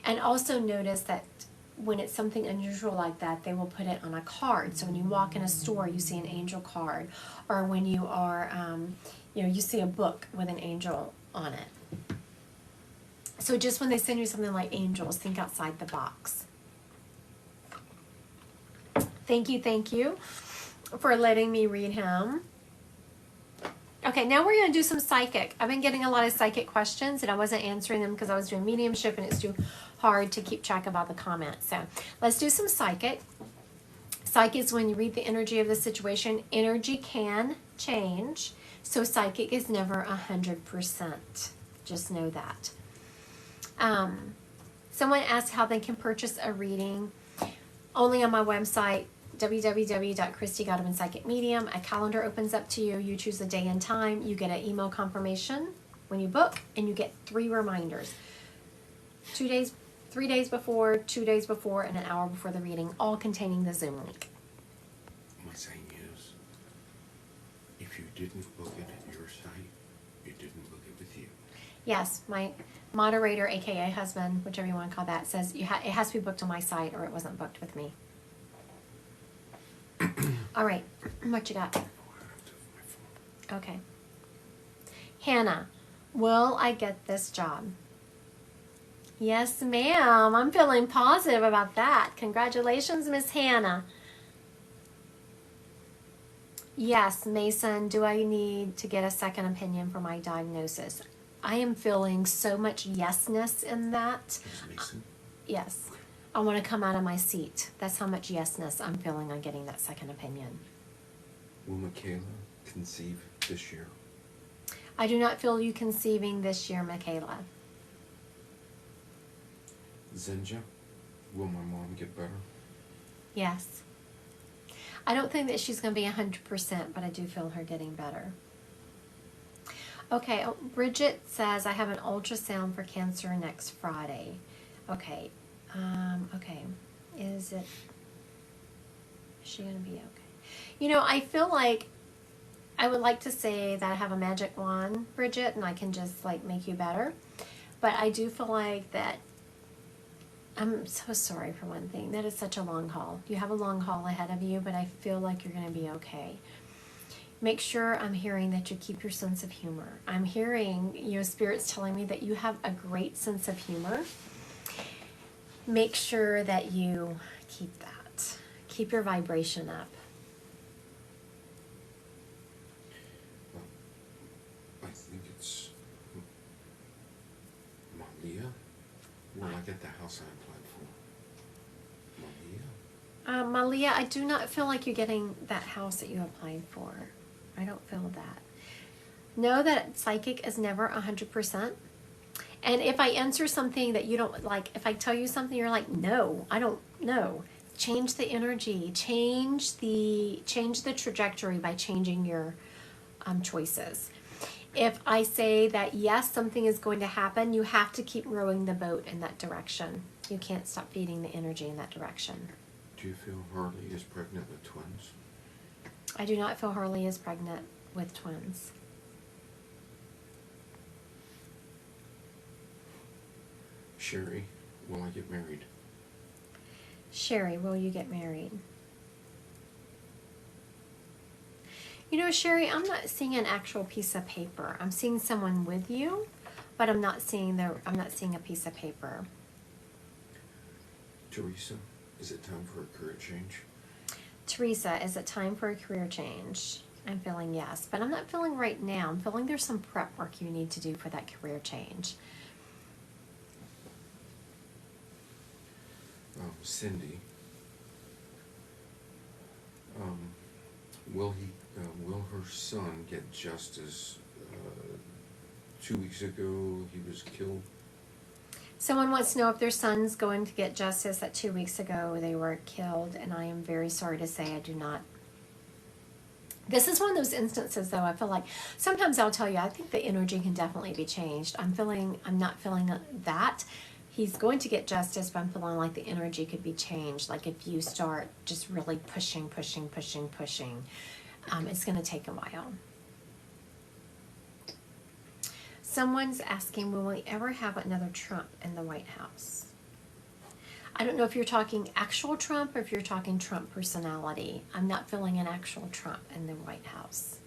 and also notice that when it's something unusual like that, they will put it on a card. So when you walk in a store, you see an angel card, or when you are, you see a book with an angel on it. So just when they send you something like angels, think outside the box. Thank you for letting me read him. Okay, now we're going to do some psychic. I've been getting a lot of psychic questions, and I wasn't answering them because I was doing mediumship, and it's too hard to keep track of all the comments. So let's do some psychic. Psychic is when you read the energy of the situation. Energy can change, so psychic is never 100%. Just know that. Someone asked how they can purchase a reading. Only on my website, www.christygodwinpsychicmedium. A calendar opens up to you. You choose a day and time. You get an email confirmation when you book, and you get 3 reminders. 3 days before, 2 days before, and an hour before the reading, all containing the Zoom link. My saying is, if you didn't book it at your site, you didn't book it with you. Yes, my moderator, aka husband, whichever you want to call that, says it has to be booked on my site or it wasn't booked with me. All right, what you got? Okay. Hannah, will I get this job? Yes, ma'am. I'm feeling positive about that. Congratulations, Miss Hannah. Yes, Mason, do I need to get a second opinion for my diagnosis? I am feeling so much yesness in that. Mason? Yes. I want to come out of my seat. That's how much yesness I'm feeling on getting that second opinion. Will Michaela conceive this year? I do not feel you conceiving this year, Michaela. Zenja, will my mom get better? Yes. I don't think that she's going to be 100%, but I do feel her getting better. Okay, Bridget says, I have an ultrasound for cancer next Friday. Okay. Okay. Is she going to be okay? You know, I feel like I would like to say that I have a magic wand, Bridget, and I can just like make you better. But I do feel like that I'm so sorry for one thing. That is such a long haul. You have a long haul ahead of you, but I feel like you're going to be okay. Make sure I'm hearing that you keep your sense of humor. I'm hearing, Spirit's telling me that you have a great sense of humor. Make sure that you keep that. Keep your vibration up. I think it's Malia. Will I get the house I applied for? Malia? Malia, I do not feel like you're getting that house that you applied for. I don't feel that. Know that psychic is never 100%. And if I answer something that you don't like, if I tell you something, you're like, no, I don't know. Change the energy. Change the trajectory by changing your choices. If I say that yes, something is going to happen, you have to keep rowing the boat in that direction. You can't stop feeding the energy in that direction. Do you feel Harley is pregnant with twins? I do not feel Harley is pregnant with twins. Sherry, will I get married? Sherry, will you get married? Sherry, I'm not seeing an actual piece of paper. I'm seeing someone with you, but I'm not seeing a piece of paper. Teresa, is it time for a career change? Teresa, is it time for a career change? I'm feeling yes, but I'm not feeling right now. I'm feeling there's some prep work you need to do for that career change. Cindy, will her son get justice? 2 weeks ago, he was killed. Someone wants to know if their son's going to get justice. That 2 weeks ago they were killed, and I am very sorry to say I do not. This is one of those instances, though, I feel like sometimes I'll tell you, I think the energy can definitely be changed. I'm not feeling that. He's going to get justice, but I'm feeling like the energy could be changed. Like if you start just really pushing, it's going to take a while. Someone's asking, will we ever have another Trump in the White House? I don't know if you're talking actual Trump or if you're talking Trump personality. I'm not feeling an actual Trump in the White House.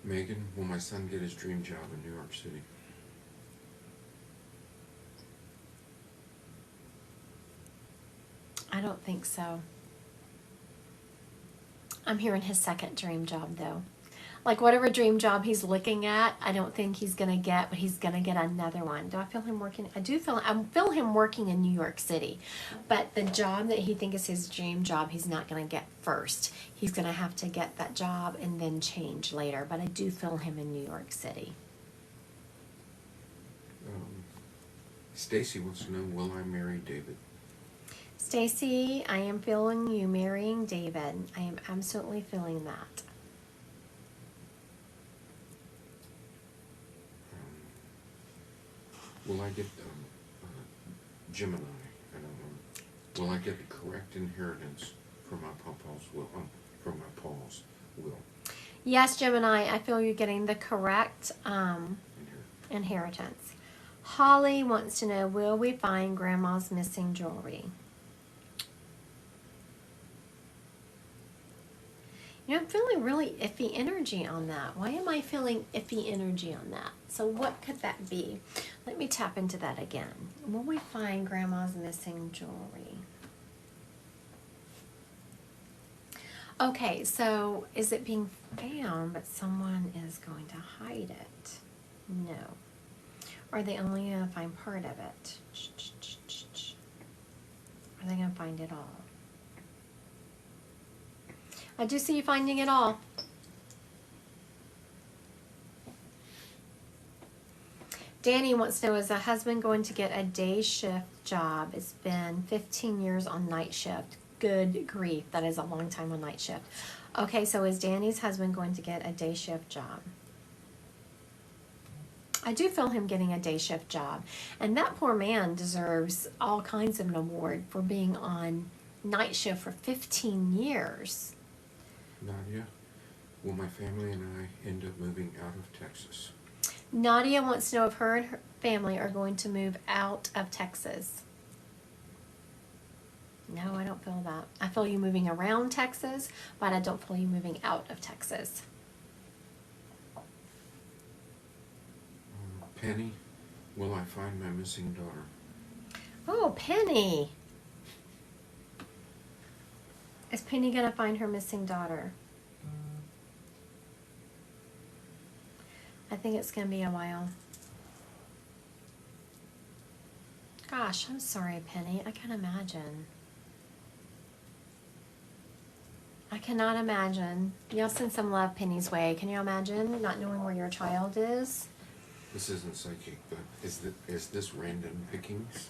Megan, will my son get his dream job in New York City? I I don't think so. I'm hearing his second dream job, though. Like, whatever dream job he's looking at, I don't think he's going to get, but he's going to get another one. Do I feel him working? I feel him working in New York City. But the job that he thinks is his dream job, he's not going to get first. He's going to have to get that job and then change later. But I do feel him in New York City. Stacy wants to know, will I marry David? Stacy, I am feeling you marrying David. I am absolutely feeling that. Will I get Gemini? I don't know. Will I get the correct inheritance from my Papa's will? From my Paul's will. Yes, Gemini, I feel you're getting the correct inheritance. Holly wants to know, will we find Grandma's missing jewelry? You know, I'm feeling really iffy energy on that. Why am I feeling iffy energy on that? So what could that be? Let me tap into that again. Will we find Grandma's missing jewelry? Okay, so is it being found, but someone is going to hide it? No. Are they only going to find part of it? Are they going to find it all? I do see you finding it all. Danny wants to know, is the husband going to get a day shift job? It's been 15 years on night shift. Good grief, that is a long time on night shift. Okay, so is Danny's husband going to get a day shift job? I do feel him getting a day shift job. And that poor man deserves all kinds of an award for being on night shift for 15 years. Nadia, will my family and I end up moving out of Texas? Nadia wants to know if her and her family are going to move out of Texas. No, I don't feel that. I feel you moving around Texas, but I don't feel you moving out of Texas. Penny, will I find my missing daughter? Oh, Penny. Is Penny going to find her missing daughter? I think it's going to be a while. Gosh, I'm sorry, Penny. I can't imagine. I cannot imagine. Y'all send some love Penny's way. Can you imagine not knowing where your child is? This isn't psychic, but is this random pickings?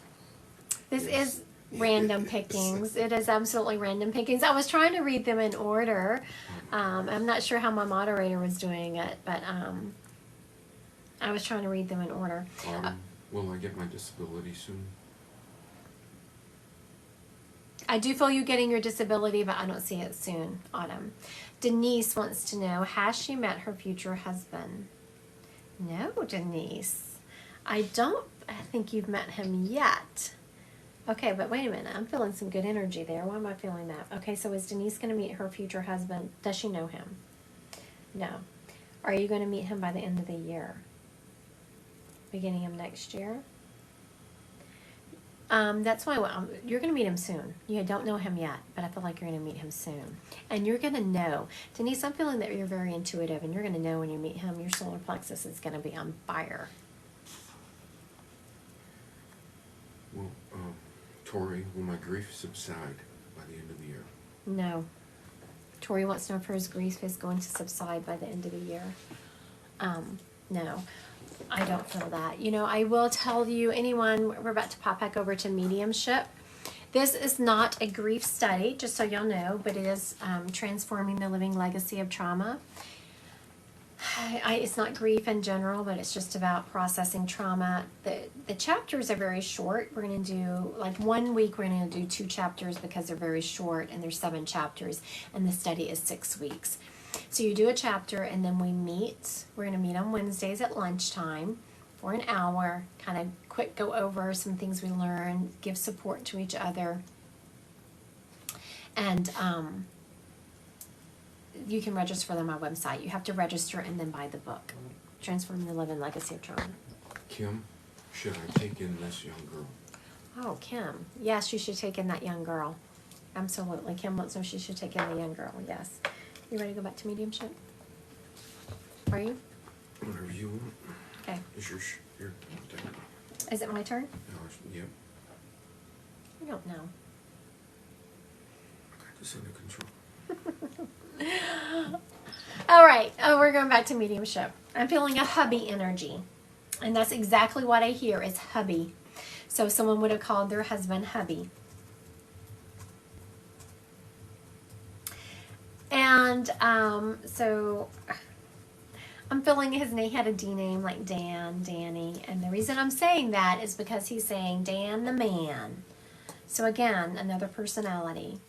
This is random pickings. It is absolutely random pickings. I was trying to read them in order. I'm not sure how my moderator was doing it, but I was trying to read them in order. Will I get my disability soon? I do feel you getting your disability, but I don't see it soon, Autumn. Denise wants to know, has she met her future husband? No, Denise. I don't think you've met him yet. Okay, but wait a minute. I'm feeling some good energy there. Why am I feeling that? Okay, so is Denise going to meet her future husband? Does she know him? No. Are you going to meet him by the end of the year? Beginning of next year? That's why you're going to meet him soon. You don't know him yet, but I feel like you're going to meet him soon. And you're going to know. Denise, I'm feeling that you're very intuitive, and you're going to know when you meet him, your solar plexus is going to be on fire. Well, Tori, will my grief subside by the end of the year? No. Tori wants to know if his grief is going to subside by the end of the year. No. I don't feel that. You know, I will tell you, we're about to pop back over to mediumship. This is not a grief study, just so y'all know, but it is transforming the living legacy of trauma. It's not grief in general, but it's just about processing trauma. The chapters are very short. We're going to do, like 1 week, we're going to do 2 chapters because they're very short, and there's 7 chapters, and the study is 6 weeks. So you do a chapter, and then we meet. We're going to meet on Wednesdays at lunchtime for an hour, kind of quick go over some things we learned, give support to each other. And you can register them on my website. You have to register and then buy the book, Transforming the Living Legacy of Trauma. Kim, should I take in this young girl? Oh, Kim. Yes, you should take in that young girl. Absolutely. Kim wants to know she should take care of the young girl. Yes. You ready to go back to mediumship? Are you? Whatever you want. Okay. Is your turn? Is it my turn? Yep. I don't know. I got this under control. All right. Oh, we're going back to mediumship. I'm feeling a hubby energy. And that's exactly what I hear is hubby. So someone would have called their husband hubby. And so I'm feeling his name had a D name like Dan, Danny. And the reason I'm saying that is because he's saying Dan the man. So again, another personality.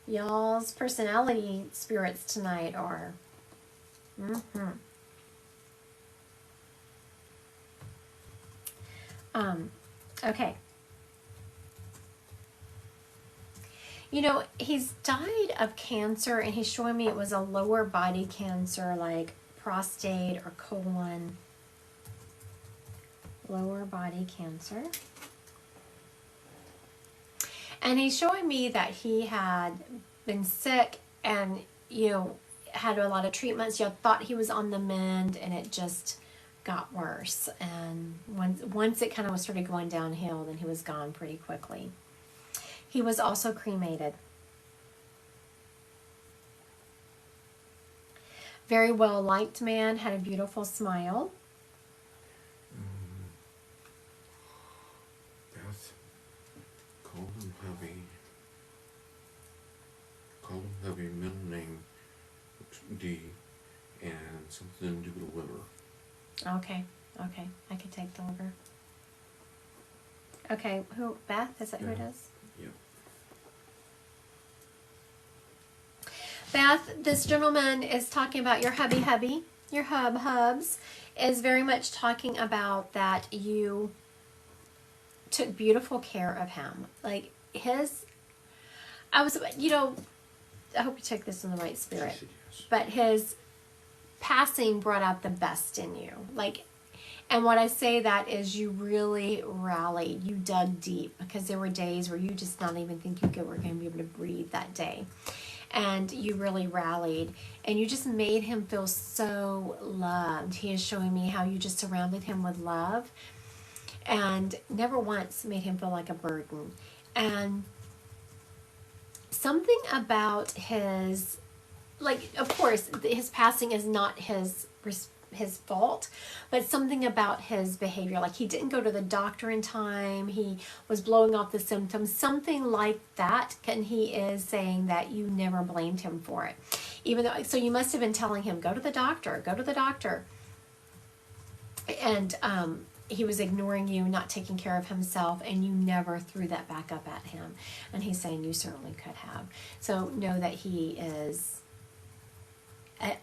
Y'all's personality spirits tonight are... Okay. You know, he's died of cancer, and he's showing me it was a lower body cancer, like prostate or colon. Lower body cancer. And he's showing me that he had been sick and, you know, had a lot of treatments. You thought he was on the mend, and it just got worse. And once it kind of started going downhill, then he was gone pretty quickly. He was also cremated. Very well liked man, had a beautiful smile. Beth, call him hubby. Call him hubby, middle name D, and something to do with liver. Okay, I could take the liver. Okay, who, Beth? Is that who it is? Yep. Beth, this gentleman is talking about your hubby, your hubs, is very much talking about that you took beautiful care of him. Like I hope you took this in the right spirit. Yes. But his passing brought out the best in you. And what I say that is you really rallied. You dug deep because there were days where you just not even think you were going to be able to breathe that day. And you really rallied, and you just made him feel so loved. He is showing me how you just surrounded him with love and never once made him feel like a burden. And something about his, of course, his passing is not his fault, but something about his behavior, like he didn't go to the doctor in time, he was blowing off the symptoms, something like that, and he is saying that you never blamed him for it, even though, so you must have been telling him, go to the doctor, and he was ignoring you, not taking care of himself, and you never threw that back up at him, and he's saying you certainly could have. So know that he is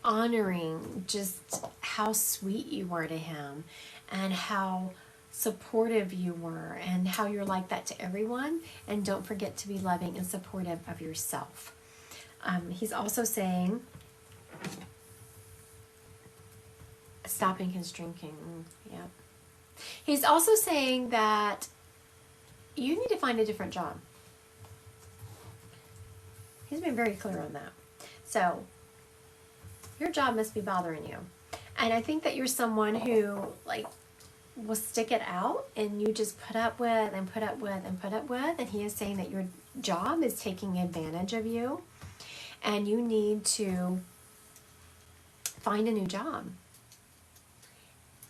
honoring just how sweet you were to him and how supportive you were and how you're like that to everyone, and don't forget to be loving and supportive of yourself. He's also saying stopping his drinking. Yeah. He's also saying that you need to find a different job. He's been very clear on that. So your job must be bothering you. And I think that you're someone who will stick it out, and you just put up with and put up with and put up with. And he is saying that your job is taking advantage of you, and you need to find a new job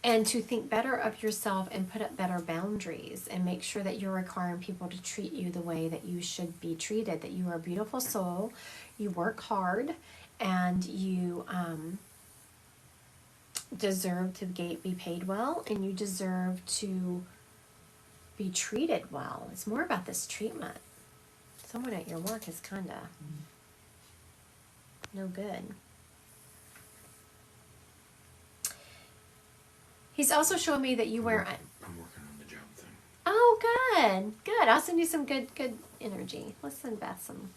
and to think better of yourself and put up better boundaries and make sure that you're requiring people to treat you the way that you should be treated, that you are a beautiful soul, you work hard, and you deserve to be paid well, and you deserve to be treated well. It's more about this treatment. Someone at your work is kind of no good. He's also showing me that you wear... I'm working on the job thing. Oh, good. I'll send you some good energy. Let's send Beth some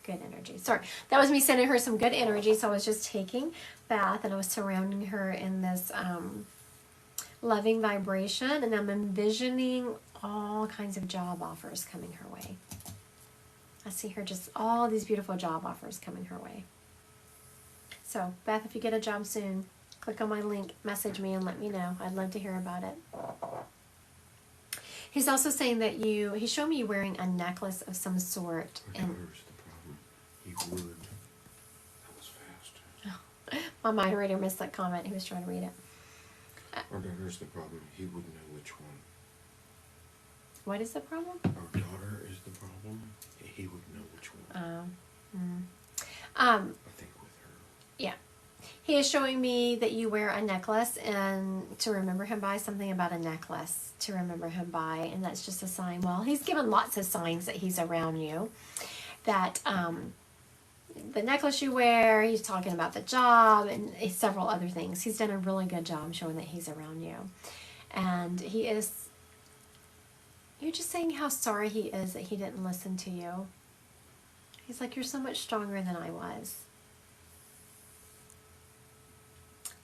good energy. Sorry, that was me sending her some good energy. So I was just taking Beth and I was surrounding her in this loving vibration, and I'm envisioning all kinds of job offers coming her way. I see her just all these beautiful job offers coming her way. So, Beth, if you get a job soon, click on my link, message me, and let me know. I'd love to hear about it. He's also saying that he showed me you wearing a necklace of some sort. My daughter's the problem. He would. That was fast. My moderator missed that comment. He was trying to read it. Our daughter's the problem. He wouldn't know which one. What is the problem? Our daughter is the problem. He would know which one. I think with her. Yeah. He is showing me that you wear a necklace, and to remember him by, something about a necklace to remember him by, and that's just a sign. Well, he's given lots of signs that he's around you. That the necklace you wear, he's talking about the job, and several other things. He's done a really good job showing that he's around you. And you're just saying how sorry he is that he didn't listen to you. He's like, you're so much stronger than I was.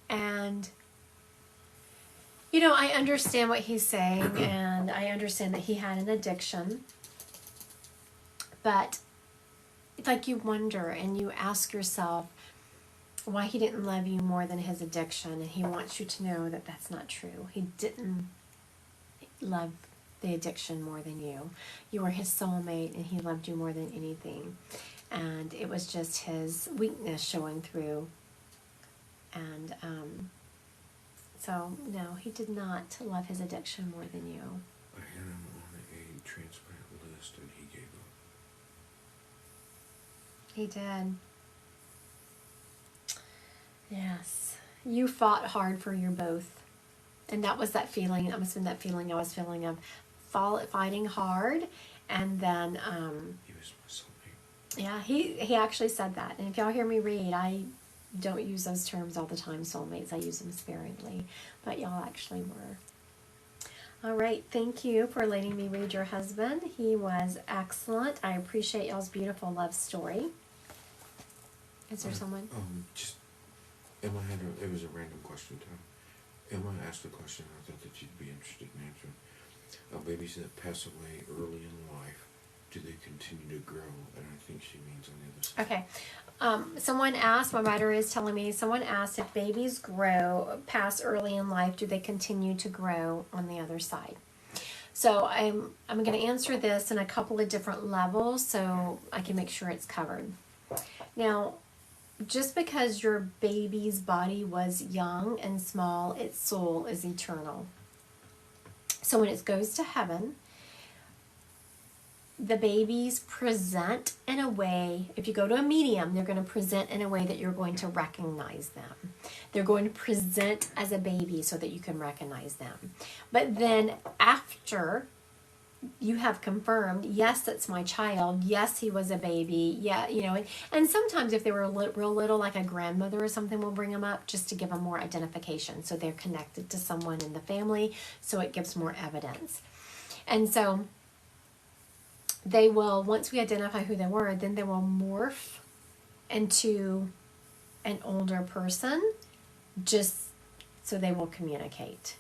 And, I understand what he's saying, and I understand that he had an addiction. But it's like you wonder and you ask yourself why he didn't love you more than his addiction, and he wants you to know that that's not true. He didn't love the addiction more than you. You were his soulmate, and he loved you more than anything. And it was just his weakness showing through. And so, no, he did not love his addiction more than you. I had him on a transplant list, and he gave up. He did. Yes. You fought hard for your both. And that was that feeling, that must have been that feeling I was feeling of fighting hard. And then, he was my soulmate. Yeah, he actually said that. And if y'all hear me read, I don't use those terms all the time, soulmates. I use them sparingly. But y'all actually were. All right, thank you for letting me read your husband. He was excellent. I appreciate y'all's beautiful love story. Is there someone? Just, Emma it was a random question time. Emma asked a question I thought that you'd be interested in answering. Babies that pass away early in life, do they continue to grow? And I think she means on the other side. Okay. Someone asked, my writer is telling me, someone asked if babies grow past early in life, do they continue to grow on the other side? So I'm going to answer this in a couple of different levels so I can make sure it's covered. Now, just because your baby's body was young and small, its soul is eternal. So when it goes to heaven, the babies present in a way, if you go to a medium, they're going to present in a way that you're going to recognize them. They're going to present as a baby so that you can recognize them. But then after you have confirmed, yes, that's my child. Yes, he was a baby. Yeah, and sometimes if they were real little, like a grandmother or something, will bring them up just to give them more identification. So they're connected to someone in the family, so it gives more evidence. And so they will, once we identify who they were, then they will morph into an older person just so they will communicate.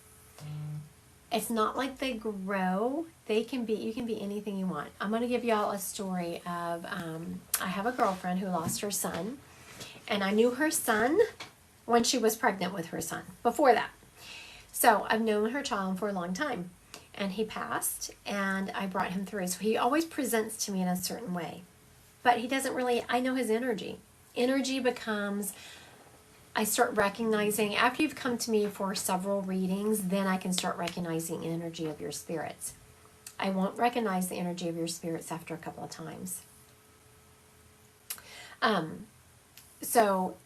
It's not like they grow. You can be anything you want. I'm going to give y'all a story of, I have a girlfriend who lost her son, and I knew her son when she was pregnant with her son, before that. So I've known her child for a long time. And he passed, and I brought him through. So he always presents to me in a certain way. But he doesn't really, I know his energy. Energy becomes, I start recognizing, after you've come to me for several readings, then I can start recognizing energy of your spirits. I won't recognize the energy of your spirits after a couple of times. So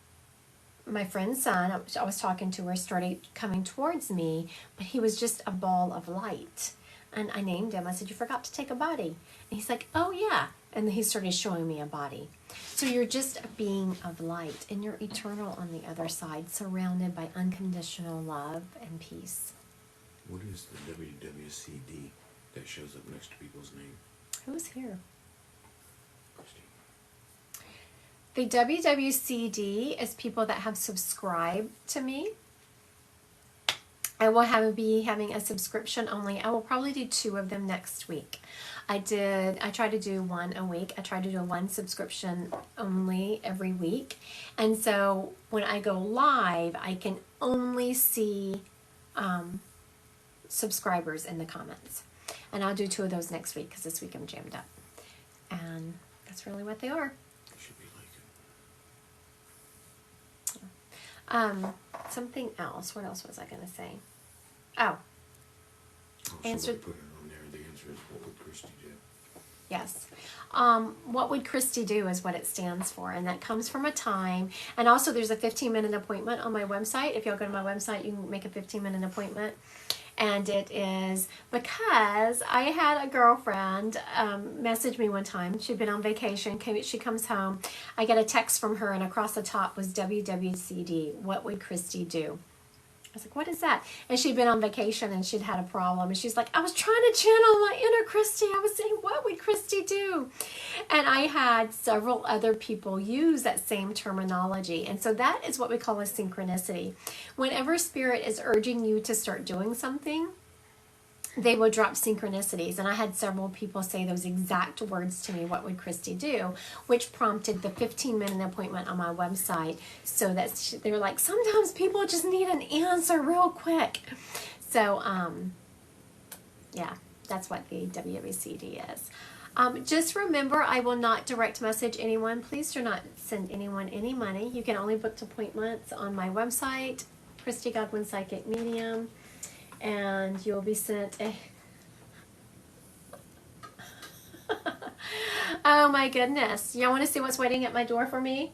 my friend's son, I was talking to her, started coming towards me, but he was just a ball of light. And I named him. I said, you forgot to take a body. And he's like, oh, yeah. And then he started showing me a body. So you're just a being of light, and you're eternal on the other side, surrounded by unconditional love and peace. What is the WWCD that shows up next to people's name? Who's here? Christy. The WWCD is people that have subscribed to me. I will be having a subscription only. I will probably do 2 of them next week. I try to do 1 a week. I try to do 1 subscription only every week. And so when I go live, I can only see subscribers in the comments. And I'll do 2 of those next week because this week I'm jammed up. And that's really what they are. Should be Something else. What else was I going to say? Oh, answer. Put it on there. The answer is, what would Christy do? Yes. What would Christy do is what it stands for, and that comes from a time. And also, there's a 15-minute appointment on my website. If y'all go to my website, you can make a 15-minute appointment. And it is because I had a girlfriend message me one time. She'd been on vacation. She comes home. I get a text from her, and across the top was WWCD. What would Christy do? I was like, what is that? And she'd been on vacation, and she'd had a problem. And she's like, I was trying to channel my inner Christy. I was saying, what would Christy do? And I had several other people use that same terminology. And so that is what we call a synchronicity. Whenever Spirit is urging you to start doing something, they will drop synchronicities. And I had several people say those exact words to me, what would Christy do? Which prompted the 15-minute appointment on my website, so that they're like, sometimes people just need an answer real quick. So, yeah, that's what the WWCD is. Just remember, I will not direct message anyone. Please do not send anyone any money. You can only book appointments on my website, Christy Godwin Psychic Medium. And you'll be sent a... Oh my goodness. Y'all want to see what's waiting at my door for me?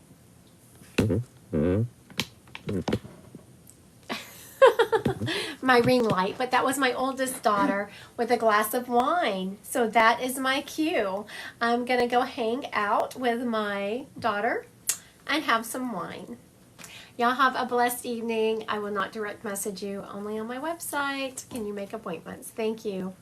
My ring light, but that was my oldest daughter with a glass of wine. So that is my cue. I'm going to go hang out with my daughter and have some wine. Y'all have a blessed evening. I will not direct message you, only on my website. Can you make appointments? Thank you.